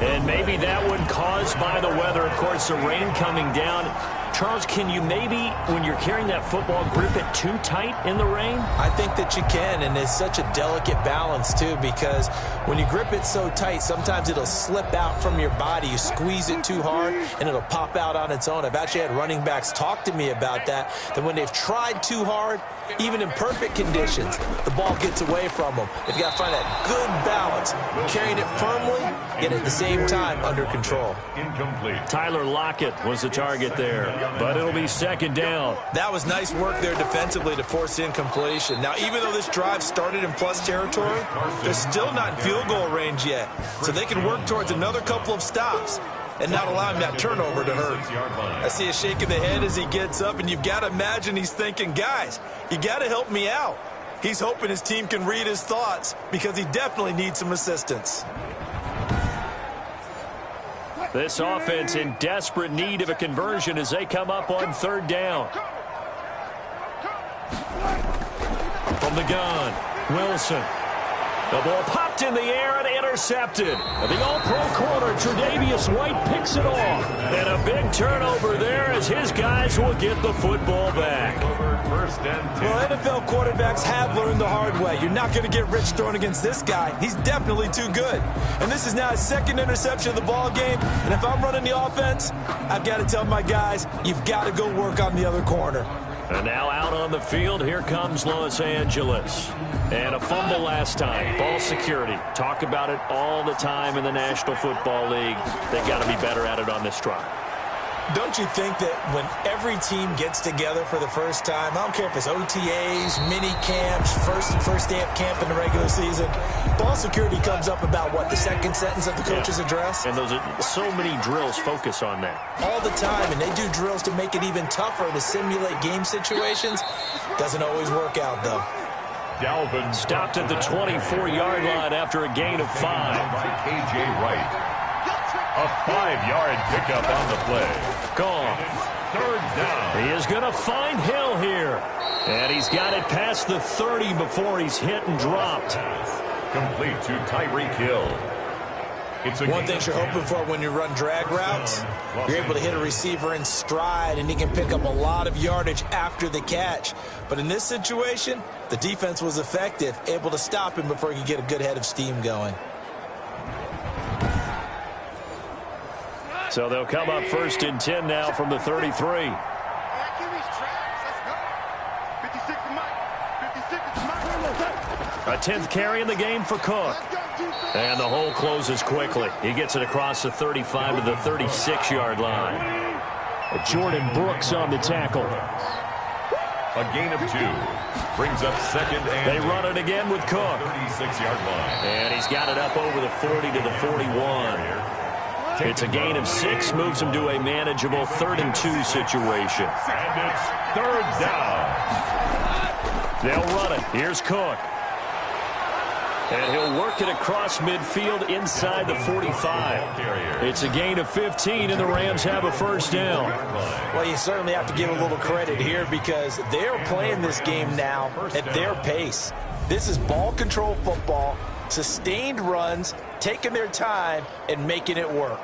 And maybe that one caused by the weather. Of course, the rain coming down Charles, can you maybe, when you're carrying that football, grip it too tight in the rain? I think that you can, and it's such a delicate balance, too, because when you grip it so tight, sometimes it'll slip out from your body. You squeeze it too hard, and it'll pop out on its own. I've actually had running backs talk to me about that when they've tried too hard, even in perfect conditions, the ball gets away from them. They've got to find that good balance, carrying it firmly, yet at the same time under control. Incomplete. Tyler Lockett was the target there, but it'll be second down. That was nice work there defensively to force incompletion. Now, even though this drive started in plus territory, they're still not in field goal range yet, so they can work towards another couple of stops and not allowing that turnover to hurt. I see a shake of the head as he gets up, and you've got to imagine he's thinking, guys, you got to help me out. He's hoping his team can read his thoughts because he definitely needs some assistance. This offense in desperate need of a conversion as they come up on third down. From the gun, Wilson. The ball popped in the air and intercepted. The All-Pro corner, Tre'Davious White, picks it off. And a big turnover there as his guys will get the football back. Well, NFL quarterbacks have learned the hard way. You're not going to get rich throwing against this guy. He's definitely too good. And this is now his second interception of the ball game. And if I'm running the offense, I've got to tell my guys, you've got to go work on the other corner. And now out on the field, here comes Los Angeles. And a fumble last time. Ball security. Talk about it all the time in the National Football League. They've got to be better at it on this drive. Don't you think that when every team gets together for the first time, I don't care if it's OTAs, mini camps, first day of camp in the regular season, ball security comes up about what, the second sentence of the coach's address? And those are so many drills focus on that. All the time, and they do drills to make it even tougher to simulate game situations. Doesn't always work out, though. Dalvin stopped at the 24-yard line after a gain of 5. By K.J. Wright. A 5-yard pickup on the play. Gone. Third down. He is going to find Hill here. And he's got it past the 30 before he's hit and dropped. Complete to Tyreek Hill. One thing you're hoping for when you run drag routes, you're able to hit a receiver in stride, and he can pick up a lot of yardage after the catch. But in this situation, the defense was effective, able to stop him before he could get a good head of steam going. So they'll come up first and 10 now from the 33. A 10th carry in the game for Cook. And the hole closes quickly. He gets it across the 35 to the 36-yard line. Jordan Brooks on the tackle. A gain of 2. Brings up second and they run it again with Cook. 36-yard line. And he's got it up over the 40 to the 41. It's a gain of 6, moves him to a manageable 3rd and 2 situation. And it's third down. They'll run it. Here's Cook. And he'll work it across midfield inside the 45. It's a gain of 15, and the Rams have a first down. Well, you certainly have to give a little credit here because they're playing this game now at their pace. This is ball control football, sustained runs, taking their time, and making it work.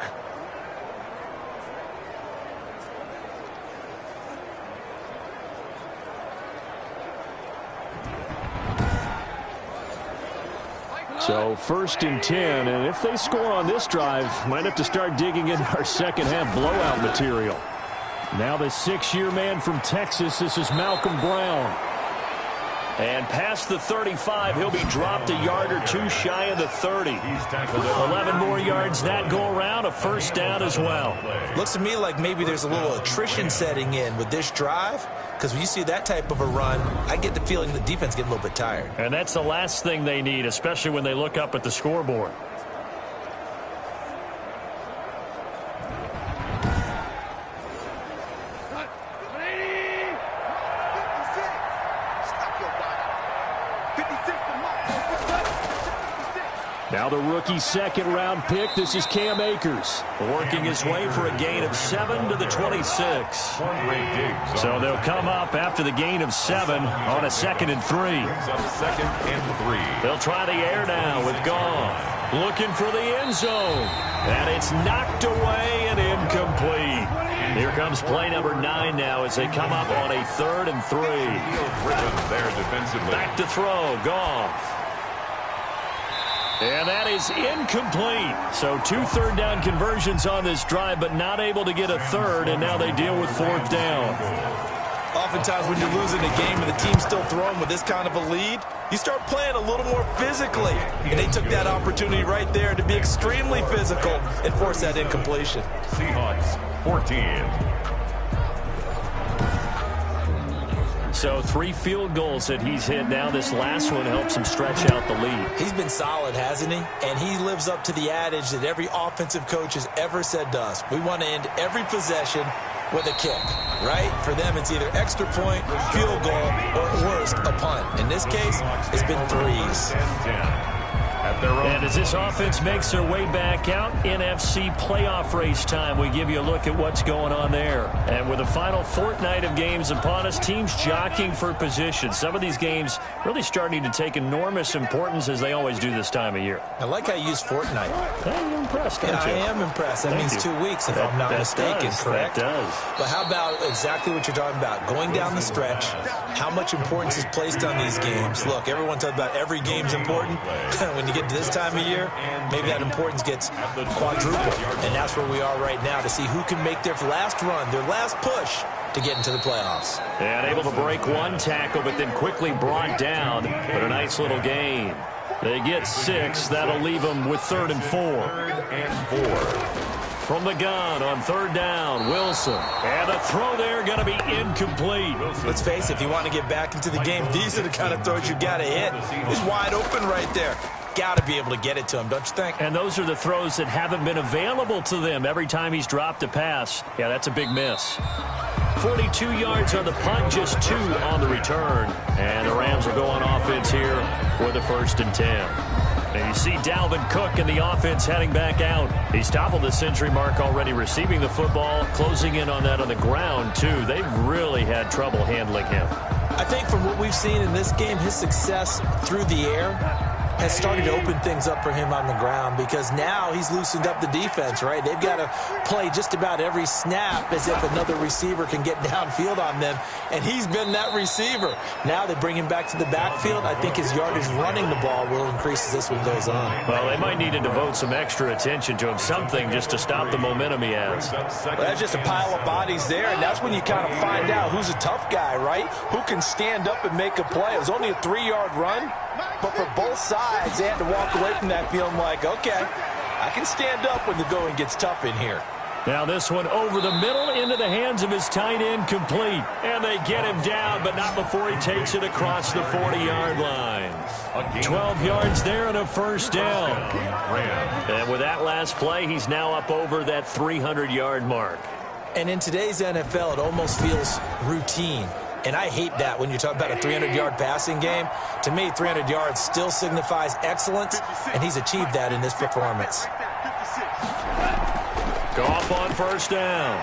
So first and 10, and if they score on this drive, might have to start digging into our second half blowout material. Now the 6-year man from Texas, this is Malcolm Brown. And past the 35, he'll be dropped a yard or 2 shy of the 30. 11 more yards that go around, a first down as well. Looks to me like maybe there's a little attrition setting in with this drive, because when you see that type of a run, I get the feeling the defense get a little bit tired. And that's the last thing they need, especially when they look up at the scoreboard. Now the rookie second-round pick, this is Cam Akers, working his way for a gain of 7 to the 26. So they'll come up after the gain of 7 on a 2nd and 3. They'll try the air now with Goff, looking for the end zone. And it's knocked away and incomplete. Here comes play number 9 now as they come up on a 3rd and 3. There defensively. Back to throw. Goff. And that is incomplete. So 2 third-down conversions on this drive, but not able to get a third, and now they deal with 4th down. Oftentimes when you're losing a game and the team's still throwing with this kind of a lead, you start playing a little more physically. And they took that opportunity right there to be extremely physical and force that incompletion. Seahawks 14. So 3 field goals that he's hit now. This last one helps him stretch out the lead. He's been solid, hasn't he? And he lives up to the adage that every offensive coach has ever said to us. We want to end every possession with a kick, right? For them, it's either extra point, field goal, or at worst, a punt. In this case, it's been 3s. And as this offense makes their way back out, NFC playoff race time, we give you a look at what's going on there. And with the final fortnight of games upon us, teams jockeying for position. Some of these games really starting to take enormous importance as they always do this time of year. I like how you use fortnight. Hey, you're impressed, aren't you? I am impressed. That means 2 weeks, if I'm not mistaken, correct? That does. But how about exactly what you're talking about? Going down the stretch, how much importance is placed on these games? Look, everyone talks about every game's important. When you get to this time of year, maybe that importance gets quadrupled. And that's where we are right now to see who can make their last run, their last push to get into the playoffs. And able to break 1 tackle, but then quickly brought down. But a nice little gain. They get 6. That'll leave them with 3rd and 4. From the gun on 3rd down, Wilson. And a throw there going to be incomplete. Let's face it, if you want to get back into the game, these are the kind of throws you got to hit. He's wide open right there. Got to be able to get it to him, don't you think? And those are the throws that haven't been available to them every time he's dropped a pass. Yeah, that's a big miss. 42 yards on the punt, just 2 on the return. And the Rams will go on offense here with a 1st and 10. And you see Dalvin Cook in the offense heading back out. He's toppled the century mark already receiving the football, closing in on that on the ground, too. They've really had trouble handling him. I think from what we've seen in this game, his success through the air has started to open things up for him on the ground because now he's loosened up the defense, right? They've got to play just about every snap as if another receiver can get downfield on them, and he's been that receiver. Now they bring him back to the backfield. I think his yardage running the ball will increase as this one goes on. Well, they might need to devote some extra attention to him, something just to stop the momentum he has. Well, that's just a pile of bodies there, and that's when you kind of find out who's a tough guy, right? Who can stand up and make a play. It was only a 3-yard run, but for both sides, they had to walk away from that feeling like, okay, I can stand up when the going gets tough in here. Now this one over the middle into the hands of his tight end, complete. And they get him down, but not before he takes it across the 40-yard line. 12 yards there and a 1st down. And with that last play, he's now up over that 300-yard mark. And in today's NFL, it almost feels routine. And I hate that when you talk about a 300-yard passing game. To me, 300 yards still signifies excellence, and he's achieved that in this performance. Goff on 1st down.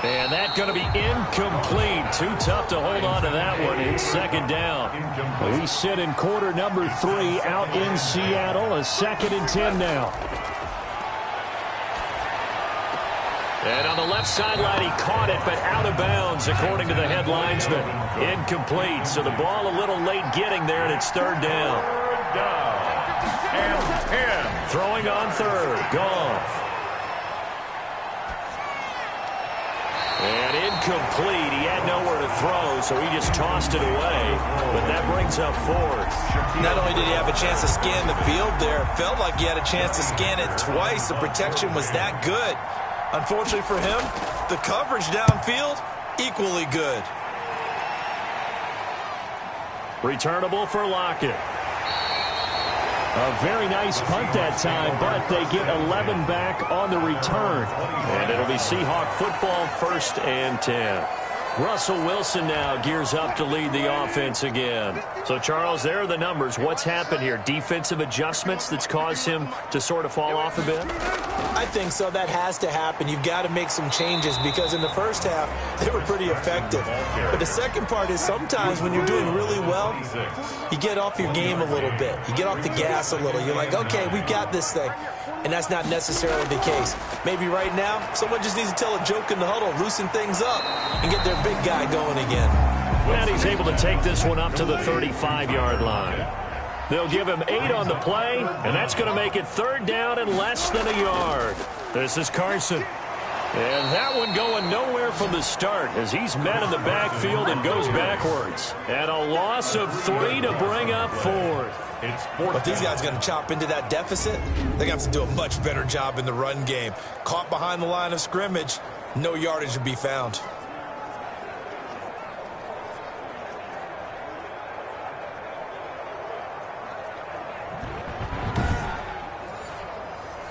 And that's going to be incomplete. Too tough to hold on to that one. It's 2nd down. We sit in quarter number 3 out in Seattle. A 2nd and 10 now. And on the left sideline, he caught it, but out of bounds, according to the head linesman. Incomplete. So the ball a little late getting there, and it's 3rd down. 3rd down and 10. Throwing on 3rd. Goff. And incomplete. He had nowhere to throw, so he just tossed it away. But that brings up 4th. Not only did he have a chance to scan the field there, it felt like he had a chance to scan it twice. The protection was that good. Unfortunately for him, the coverage downfield, equally good. Returnable for Lockett. A very nice punt that time, but they get 11 back on the return. And it'll be Seahawk football, 1st and 10. Russell Wilson now gears up to lead the offense again. So, Charles, there are the numbers. What's happened here? Defensive adjustments that's caused him to sort of fall off a bit? I think so. That has to happen. You've got to make some changes because in the first half, they were pretty effective. But the second part is sometimes when you're doing really well, you get off your game a little bit. You get off the gas a little. You're like, okay, we've got this thing. And that's not necessarily the case. Maybe right now, someone just needs to tell a joke in the huddle, loosen things up, and get their big guy going again. And he's able to take this one up to the 35-yard line. They'll give him 8 on the play, and that's going to make it third down and less than a yard. This is Carson. And that one going nowhere from the start as he's met in the backfield and goes backwards. And a loss of 3 to bring up fourth. But these guys are going to chop into that deficit. They're going to have to do a much better job in the run game. Caught behind the line of scrimmage, no yardage to be found.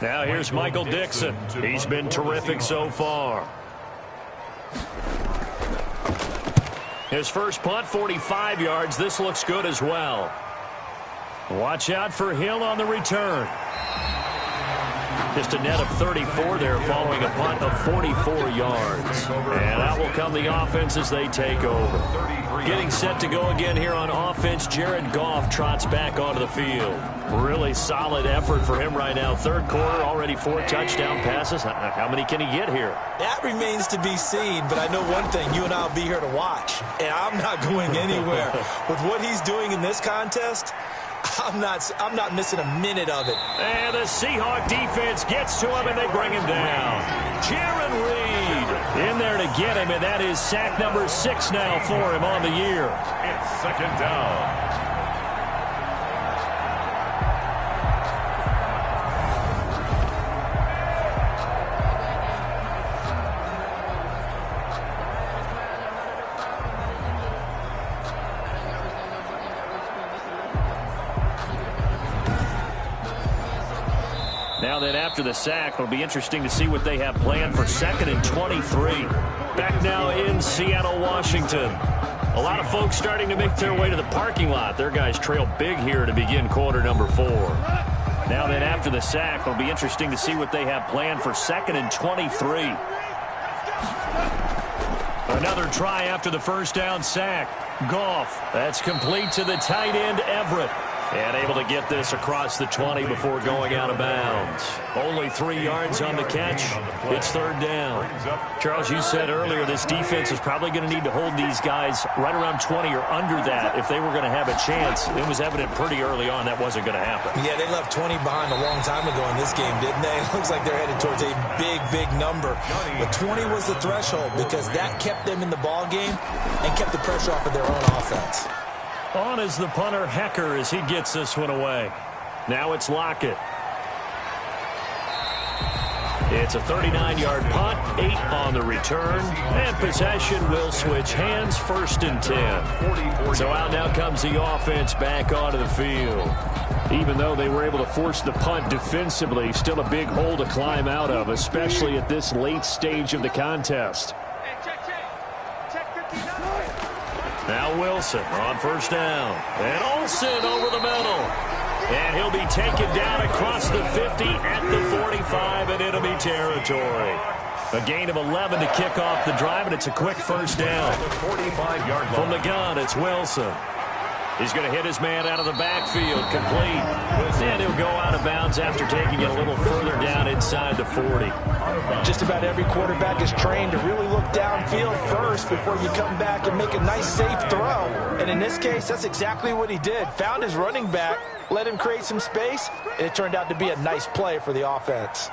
Now here's Michael Dixon. He's been terrific so far. His first punt, 45 yards. This looks good as well. Watch out for Hill on the return. Just a net of 34 there following a punt of 44 yards. And out will come the offense as they take over. Getting set to go again here on offense, Jared Goff trots back onto the field. Really solid effort for him right now. Third quarter, already 4 touchdown passes. How many can he get here? That remains to be seen, but I know one thing. You and I will be here to watch, and I'm not going anywhere. With what he's doing in this contest, I'm not missing a minute of it. And the Seahawks defense gets to him, and they bring him down. Jaron Reed in there to get him, and that is sack number 6 now for him on the year. It's second down. Now then, after the sack, it'll be interesting to see what they have planned for 2nd and 23. Back now in Seattle, Washington. A lot of folks starting to make their way to the parking lot. Their guys trail big here to begin quarter number 4. Now then, after the sack, it'll be interesting to see what they have planned for 2nd and 23. Another try after the first down sack. Goff, that's complete to the tight end, Everett. And able to get this across the 20 before going out of bounds. Only 3 yards on the catch. It's third down. Charles, you said earlier this defense is probably going to need to hold these guys right around 20 or under that if they were going to have a chance. It was evident pretty early on that wasn't going to happen. Yeah, they left 20 behind a long time ago in this game, didn't they? It looks like they're headed towards a big, big number. But 20 was the threshold because that kept them in the ball game and kept the pressure off of their own offense. On is the punter, Hecker, as he gets this one away. Now it's Lockett. It's a 39-yard punt, 8 on the return, and possession will switch hands, 1st and 10. So out now comes the offense back onto the field. Even though they were able to force the punt defensively, still a big hole to climb out of, especially at this late stage of the contest. Now Wilson on first down. And Olsen over the middle. And he'll be taken down across the 50 at the 45 in enemy territory. A gain of 11 to kick off the drive, and it's a quick first down. From the gun, it's Wilson. He's going to hit his man out of the backfield, complete. And he'll go out of bounds after taking it a little further down inside the 40. Just about every quarterback is trained to really look downfield first before you come back and make a nice, safe throw. And in this case, that's exactly what he did. Found his running back, let him create some space, and it turned out to be a nice play for the offense.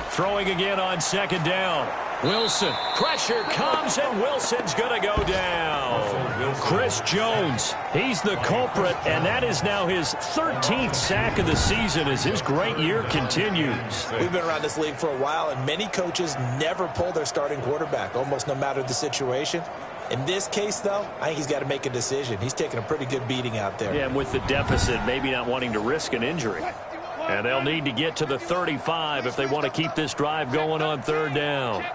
Throwing again on 2nd down. Wilson. Pressure comes, and Wilson's going to go down. Chris Jones, he's the culprit, and that is now his 13th sack of the season as his great year continues. We've been around this league for a while, and many coaches never pull their starting quarterback, almost no matter the situation. In this case, though, I think he's got to make a decision. He's taking a pretty good beating out there. Yeah, and with the deficit, maybe not wanting to risk an injury. And they'll need to get to the 35 if they want to keep this drive going on 3rd down.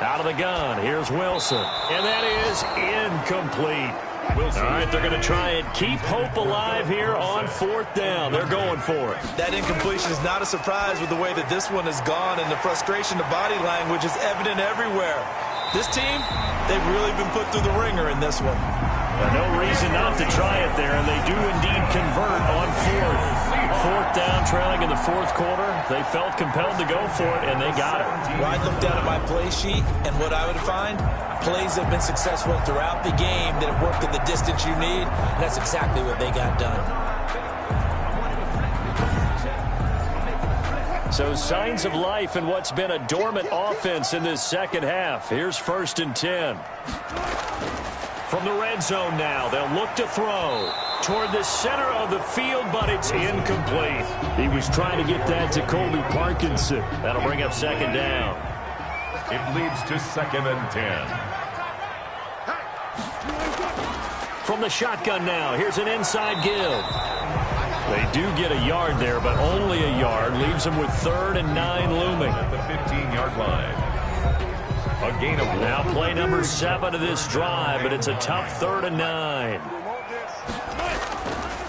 Out of the gun, here's Wilson. And that is incomplete. Wilson. All right, they're going to try and keep hope alive here on 4th down. They're going for it. That incompletion is not a surprise with the way that this one has gone, and the frustration, the body language is evident everywhere. This team, they've really been put through the ringer in this one. No reason not to try it there, and they do indeed convert on 4th. 4th down, trailing in the 4th quarter. They felt compelled to go for it, and they got it. Well, I looked down at my play sheet, and what I would find, plays have been successful throughout the game that have worked at the distance you need, and that's exactly what they got done. So signs of life in what's been a dormant offense in this second half. Here's 1st and 10. From the red zone now, they'll look to throw toward the center of the field, but it's incomplete. He was trying to get that to Colby Parkinson. That'll bring up 2nd down. It leads to 2nd and 10. From the shotgun now, here's an inside give. They do get a yard there, but only a yard. Leaves them with 3rd and 9 looming. At the 15-yard line. A gain of 1. Now play number 7 of this drive, but it's a tough 3rd and 9.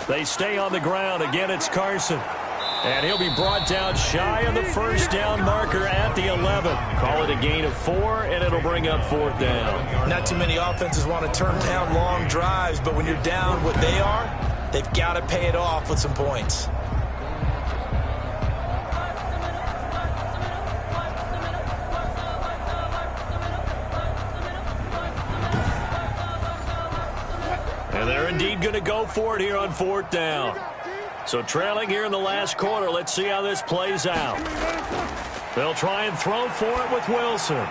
They stay on the ground. Again, it's Carson. And he'll be brought down shy of the 1st down marker at the 11. Call it a gain of 4, and it'll bring up 4th down. Not too many offenses want to turn down long drives, but when you're down what they are, they've got to pay it off with some points. And they're indeed going to go for it here on 4th down. So trailing here in the last quarter, let's see how this plays out. They'll try and throw for it with Wilson.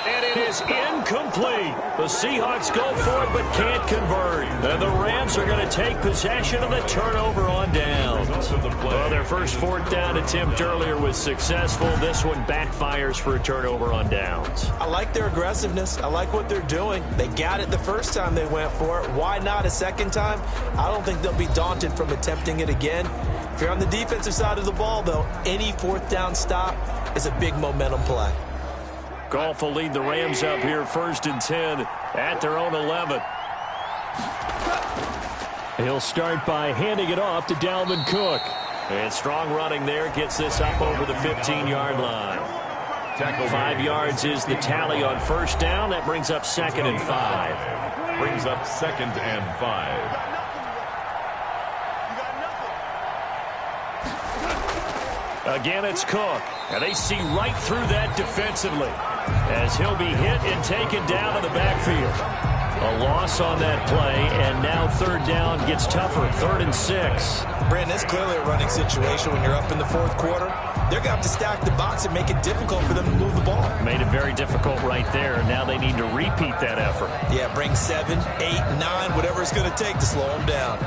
And it is incomplete. The Seahawks go for it but can't convert. And the Rams are going to take possession of the turnover on downs. Well, their first 4th down attempt earlier was successful. This one backfires for a turnover on downs. I like their aggressiveness. I like what they're doing. They got it the first time they went for it. Why not a second time? I don't think they'll be daunted from attempting it again. If you're on the defensive side of the ball, though, any 4th down stop is a big momentum play. Goff will lead the Rams up here 1st and 10 at their own 11. He'll start by handing it off to Dalvin Cook. And strong running there gets this up over the 15-yard line. 5 yards is the tally on 1st down. That brings up 2nd and 5. Brings up 2nd and 5. Again, it's Cook. And they see right through that defensively as he'll be hit and taken down in the backfield. A loss on that play, and now 3rd down gets tougher. 3rd and 6. Brandon, it's clearly a running situation when you're up in the 4th quarter. They're going to have to stack the box and make it difficult for them to move the ball. Made it very difficult right there. Now they need to repeat that effort. Yeah, bring 7, 8, 9, whatever it's going to take to slow them down.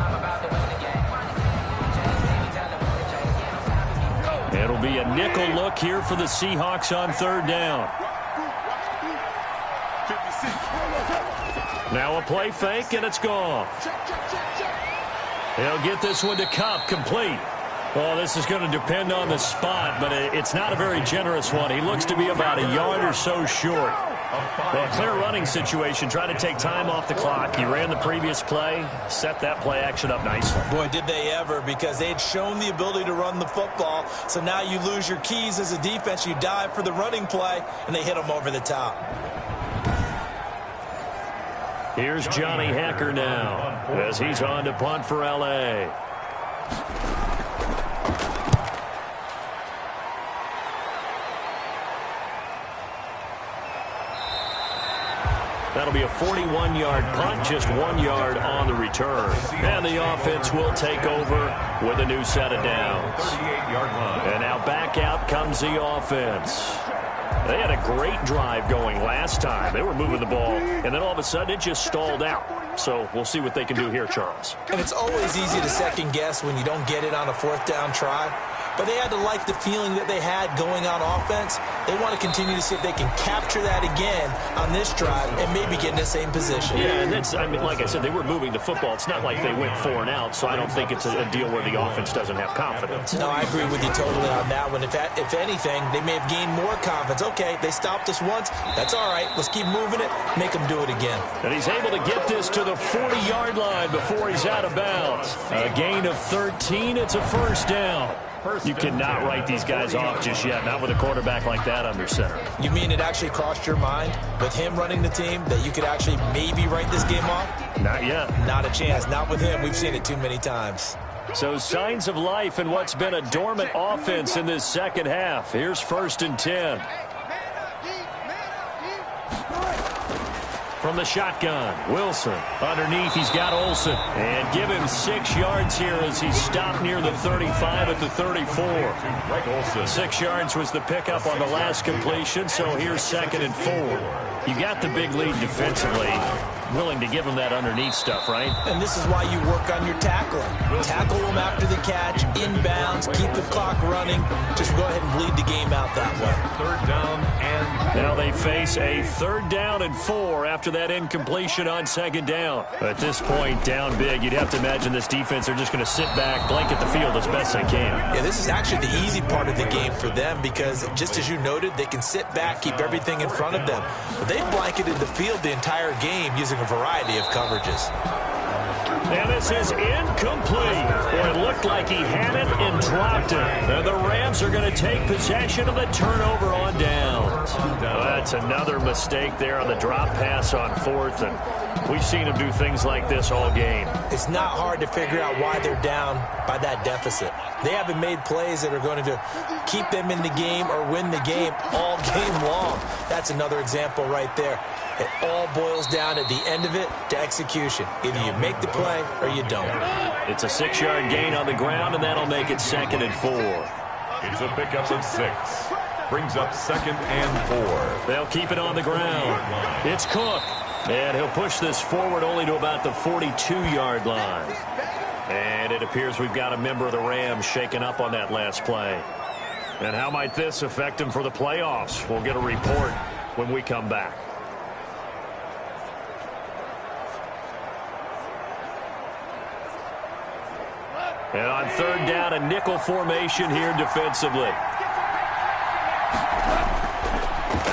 It'll be a nickel look here for the Seahawks on 3rd down. Now a play fake, and it's gone. He'll get this one to Kupp, complete. Well, this is going to depend on the spot, but it's not a very generous one. He looks to be about a yard or so short. Well, clear running situation. Try to take time off the clock. He ran the previous play, set that play action up nicely. Boy, did they ever, because they'd shown the ability to run the football. So now you lose your keys as a defense. You dive for the running play, and they hit them over the top. Here's Johnny Hacker now as he's on to punt for L.A. That'll be a 41-yard punt, just 1 yard on the return. And the offense will take over with a new set of downs. 38-yard line. And now back out comes the offense. They had a great drive going last time. They were moving the ball, and then all of a sudden it just stalled out. So we'll see what they can do here, Charles. And it's always easy to second guess when you don't get it on a 4th down try. but they had to like the feeling that they had going on offense. They want to continue to see if they can capture that again on this drive and maybe get in the same position. Yeah, and that's, I mean, like I said, they were moving the football. It's not like they went 4 and out, so I don't think it's a deal where the offense doesn't have confidence. No, I agree with you totally on that one. If anything, they may have gained more confidence. Okay, they stopped us once. That's all right. Let's keep moving it. Make them do it again. And he's able to get this to the 40-yard line before he's out of bounds. A gain of 13. It's a first down. You cannot write these guys off just yet, not with a quarterback like that under center. You mean it actually crossed your mind with him running the team that you could actually maybe write this game off? Not yet. Not a chance. Not with him. We've seen it too many times. So signs of life in what's been a dormant offense in this second half. Here's 1st and 10. From the shotgun, Wilson. Underneath, he's got Olsen. And give him 6 yards here as he's stopped near the 35 at the 34. 6 yards was the pickup on the last completion, so here's 2nd and 4. You got the big lead defensively. Willing to give him that underneath stuff, right? And this is why you work on your tackling. Tackle them after the catch, inbounds, keep the clock running. Just go ahead and bleed the game out that way. 3rd down and... Now they face a 3rd down and 4 after that incompletion on 2nd down. At this point, down big, you'd have to imagine this defense are just going to sit back, blanket the field as best they can. Yeah, this is actually the easy part of the game for them because, just as you noted, they can sit back, keep everything in front of them. But they've blanketed the field the entire game using a variety of coverages. And this is incomplete. Boy, it looked like he had it and dropped it. And the Rams are going to take possession of the turnover on downs. That's another mistake there on the drop pass on 4th. And we've seen him do things like this all game. It's not hard to figure out why they're down by that deficit. They haven't made plays that are going to keep them in the game or win the game all game long. That's another example right there. It all boils down at the end of it to execution. Either you make the play or you don't. It's a 6-yard gain on the ground, and that'll make it 2nd and 4. It's a pickup of 6. Brings up 2nd and 4. They'll keep it on the ground. It's Cook. And he'll push this forward only to about the 42-yard line. And it appears we've got a member of the Rams shaken up on that last play. And how might this affect him for the playoffs? We'll get a report when we come back. And on 3rd down, a nickel formation here defensively.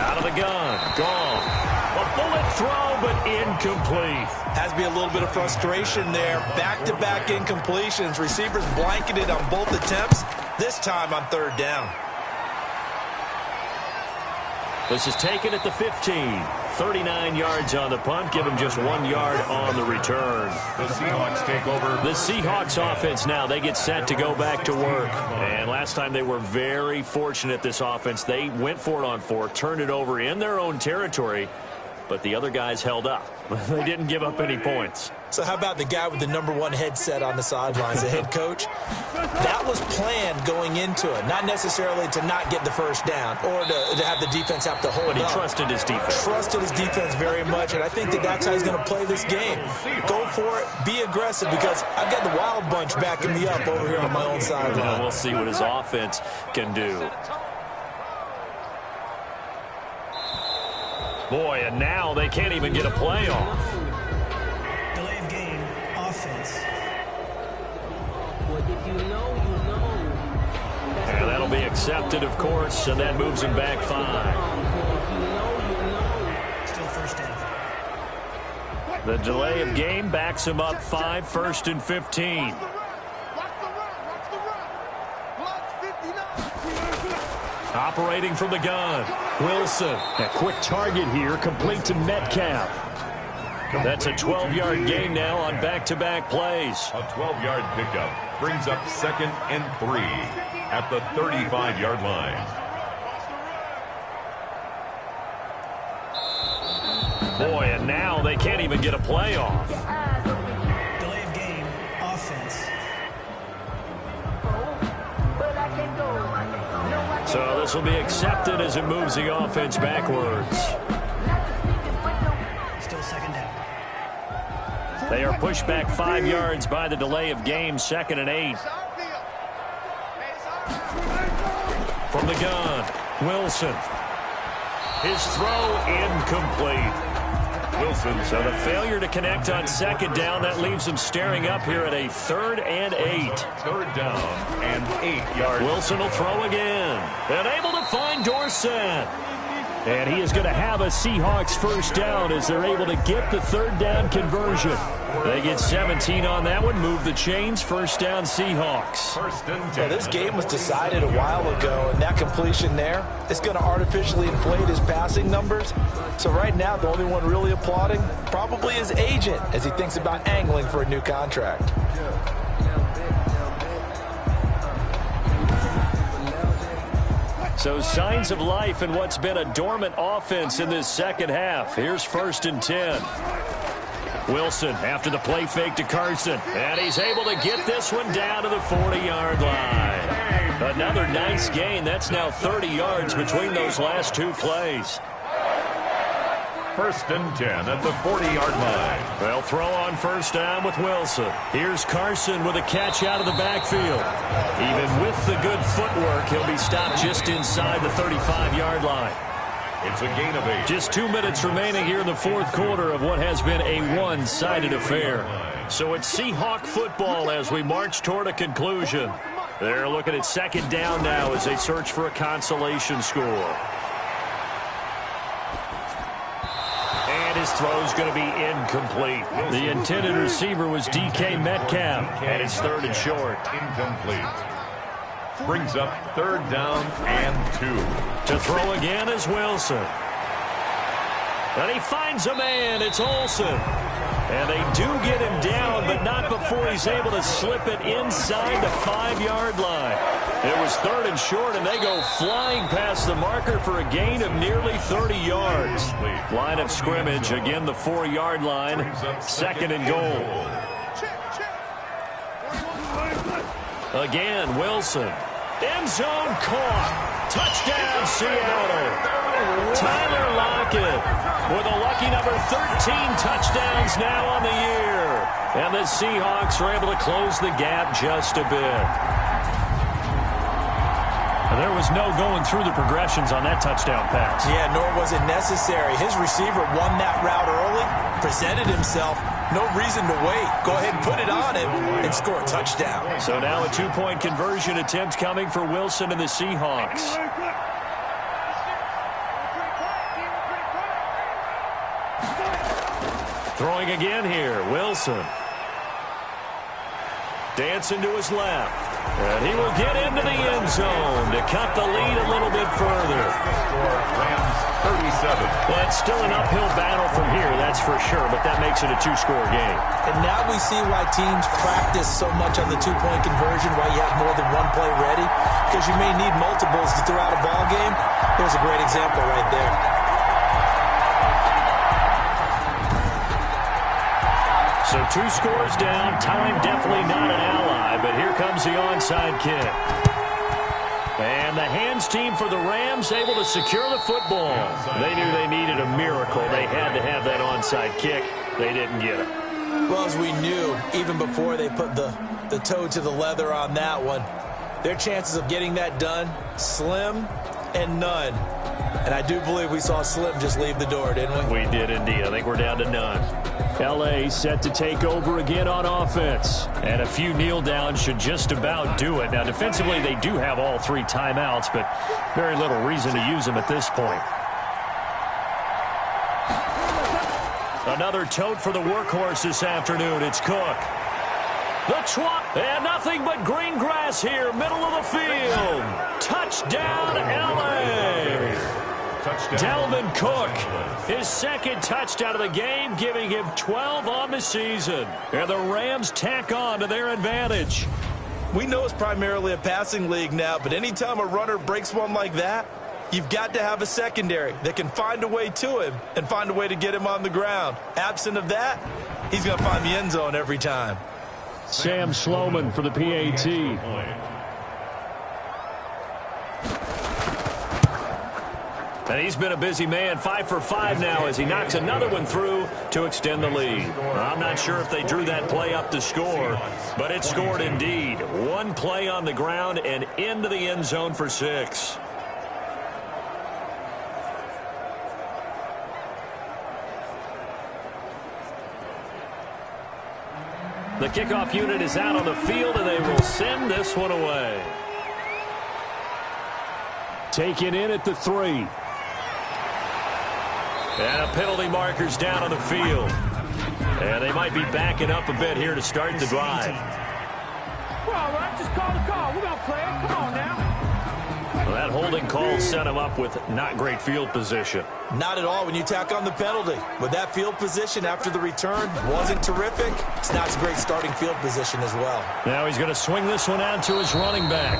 Out of the gun. Gone. A bullet throw, but incomplete. Has to be a little bit of frustration there. Back-to-back incompletions. Receivers blanketed on both attempts, this time on 3rd down. This is taken at the 15. 39 yards on the punt. Give him just 1 yard on the return. The Seahawks take over. The Seahawks offense now. They get set to go back to work. And last time they were very fortunate, this offense. They went for it on 4, turned it over in their own territory, but the other guys held up. They didn't give up any points. So how about the guy with the #1 headset on the sidelines, the head coach? That was planned going into it, not necessarily to not get the first down or to have the defense have to hold up. But he trusted his defense. Trusted his defense very much, and I think that's how he's going to play this game. Go for it, be aggressive, because I've got the wild bunch backing me up over here on my own sideline. We'll see what his offense can do. Boy, and now they can't even get a playoff. Delay of game, offense. And that'll be accepted, of course, and that moves him back 5. Still 1st down. The delay of game backs him up 5, 1st and 15. Operating from the gun, Wilson. A quick target here, complete to Metcalf. That's a 12-yard gain now on back-to-back plays. A 12-yard pickup brings up 2nd and 3 at the 35-yard line. Boy, and now they can't even get a playoff. Delay of game, offense. So this will be accepted as it moves the offense backwards. Still 2nd down. They are pushed back 5 yards by the delay of game, 2nd and 8. the gun. Wilson. His throw incomplete. Wilson. So the failure to connect on second down, that leaves him staring up here at a 3rd and 8. 3rd down and 8 yards. Wilson will throw again. And able to find Dorsett. And he is going to have a Seahawks first down as they're able to get the 3rd down conversion. They get 17 on that one, move the chains, first down Seahawks. Well, this game was decided a while ago, and that completion there is going to artificially inflate his passing numbers. So right now, the only one really applauding probably his agent as he thinks about angling for a new contract. So signs of life in what's been a dormant offense in this second half. Here's 1st and 10. Wilson after the play fake to Carson. And he's able to get this one down to the 40-yard line. Another nice gain. That's now 30 yards between those last 2 plays. 1st and 10 at the 40-yard line. They'll throw on first down with Wilson. Here's Carson with a catch out of the backfield. Even with the good footwork, he'll be stopped just inside the 35-yard line. It's a gain of 8. Just 2 minutes remaining here in the 4th quarter of what has been a one-sided affair. So it's Seahawk football as we march toward a conclusion. They're looking at second down now as they search for a consolation score. And his throw's going to be incomplete. The intended receiver was DK Metcalf, and it's 3rd and short. Incomplete. Brings up 3rd down and 2. To throw again is Wilson. And he finds a man. It's Olsen. And they do get him down, but not before he's able to slip it inside the 5-yard line. It was 3rd and short, and they go flying past the marker for a gain of nearly 30 yards. Line of scrimmage, again the 4-yard line, 2nd and goal. Again, Wilson. End zone caught. Touchdown, Seattle. Tyler Lockett with a lucky number 13 touchdowns now on the year. And the Seahawks are able to close the gap just a bit. There was no going through the progressions on that touchdown pass. Yeah, nor was it necessary. His receiver won that route early, presented himself. No reason to wait. Go ahead and put it on him and score a touchdown. So now a 2-point conversion attempt coming for Wilson and the Seahawks. Throwing again here, Wilson. Dancing to his left. And he will get into the end zone to cut the lead a little bit further. Rams 37. Well, it's still an uphill battle from here, that's for sure, but that makes it a 2-score game. And now we see why teams practice so much on the 2-point conversion, why you have more than one play ready, because you may need multiples to throw out a ball game. There's a great example right there. So 2 scores down, time definitely not an ally, but here comes the onside kick. And the hands team for the Rams able to secure the football. They knew they needed a miracle. They had to have that onside kick. They didn't get it. Well, as we knew, even before they put the toe to the leather on that one, their chances of getting that done, slim and none. And I do believe we saw Slim just leave the door, didn't we? We did indeed. I think we're down to none. L.A. set to take over again on offense. And a few kneel downs should just about do it. Now, defensively, they do have all 3 timeouts, but very little reason to use them at this point. Another tote for the workhorse this afternoon. It's Cook. The swap, and nothing but green grass here, middle of the field. Touchdown, L.A. Dalvin Cook, his 2nd touchdown of the game, giving him 12 on the season. And the Rams tack on to their advantage. We know it's primarily a passing league now, but anytime a runner breaks one like that, you've got to have a secondary that can find a way to him and find a way to get him on the ground. Absent of that, he's going to find the end zone every time. Sam Sloman for the PAT. And he's been a busy man, 5 for 5 now as he knocks another one through to extend the lead. I'm not sure if they drew that play up to score, but it scored indeed. 1 play on the ground and into the end zone for 6. The kickoff unit is out on the field, and they will send this one away. Taken in at the 3. And a penalty marker's down on the field. And they might be backing up a bit here to start the drive. Well, all right, just call the call. We're going to play it. Come on now. Well, that holding call set him up with not great field position. Not at all when you tack on the penalty. But that field position after the return wasn't terrific. It's not a great starting field position as well. Now he's going to swing this one out to his running back.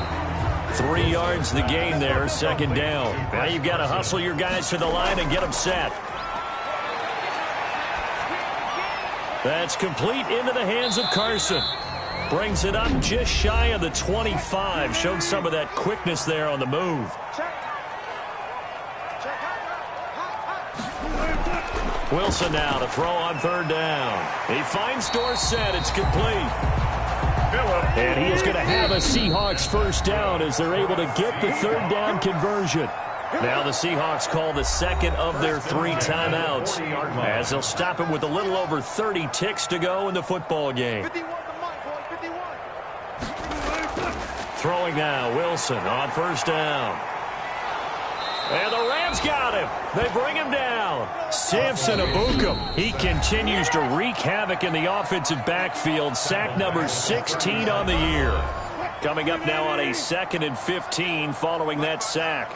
3 yards the gain there, second down. Now you've got to hustle your guys to the line and get them set. That's complete into the hands of Carson. Brings it up just shy of the 25. Showed some of that quickness there on the move. Wilson now to throw on third down. He finds Dorsett. It's complete. And he is going to have a Seahawks first down as they're able to get the third down conversion. Now the Seahawks call the second of their 3 timeouts as they'll stop it with a little over 30 ticks to go in the football game. Throwing now, Wilson on first down. And the Rams got him. They bring him down. Samson Ebukam. He continues to wreak havoc in the offensive backfield. Sack number 16 on the year. Coming up now on a 2nd and 15 following that sack.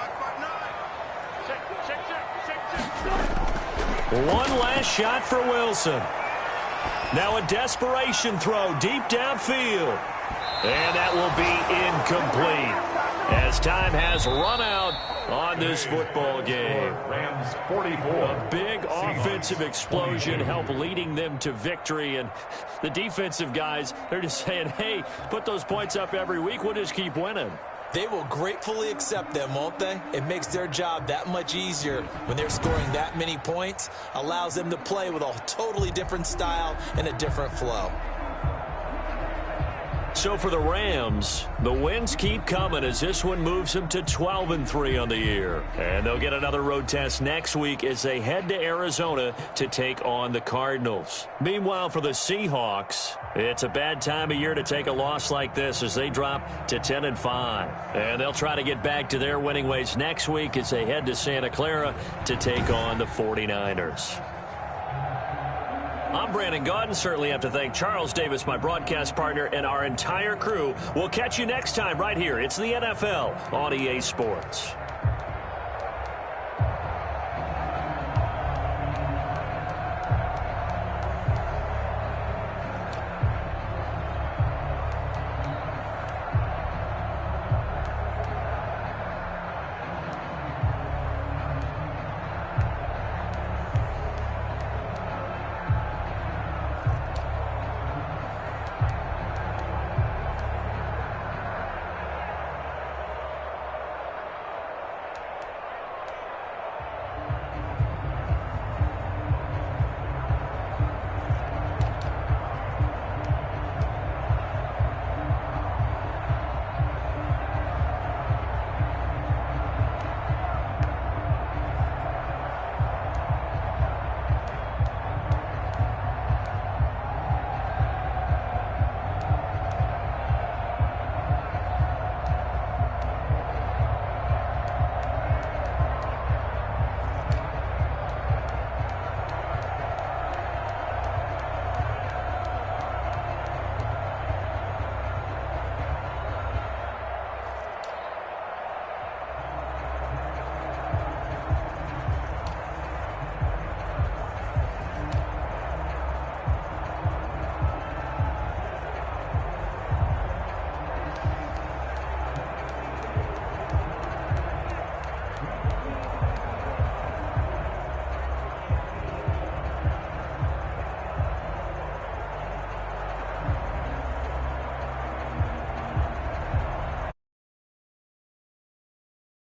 One last shot for Wilson. Now a desperation throw deep downfield. And that will be incomplete as time has run out on this football game. Rams 44. A big offensive explosion helped leading them to victory. And the defensive guys, they're just saying, hey, put those points up every week. We'll just keep winning. They will gratefully accept them, won't they? It makes their job that much easier when they're scoring that many points. Allows them to play with a totally different style and a different flow. So for the Rams, the wins keep coming as this one moves them to 12-3 on the year. And they'll get another road test next week as they head to Arizona to take on the Cardinals. Meanwhile, for the Seahawks, it's a bad time of year to take a loss like this as they drop to 10-5. And they'll try to get back to their winning ways next week as they head to Santa Clara to take on the 49ers. I'm Brandon Gaudin. Certainly have to thank Charles Davis, my broadcast partner, and our entire crew. We'll catch you next time right here. It's the NFL on EA Sports.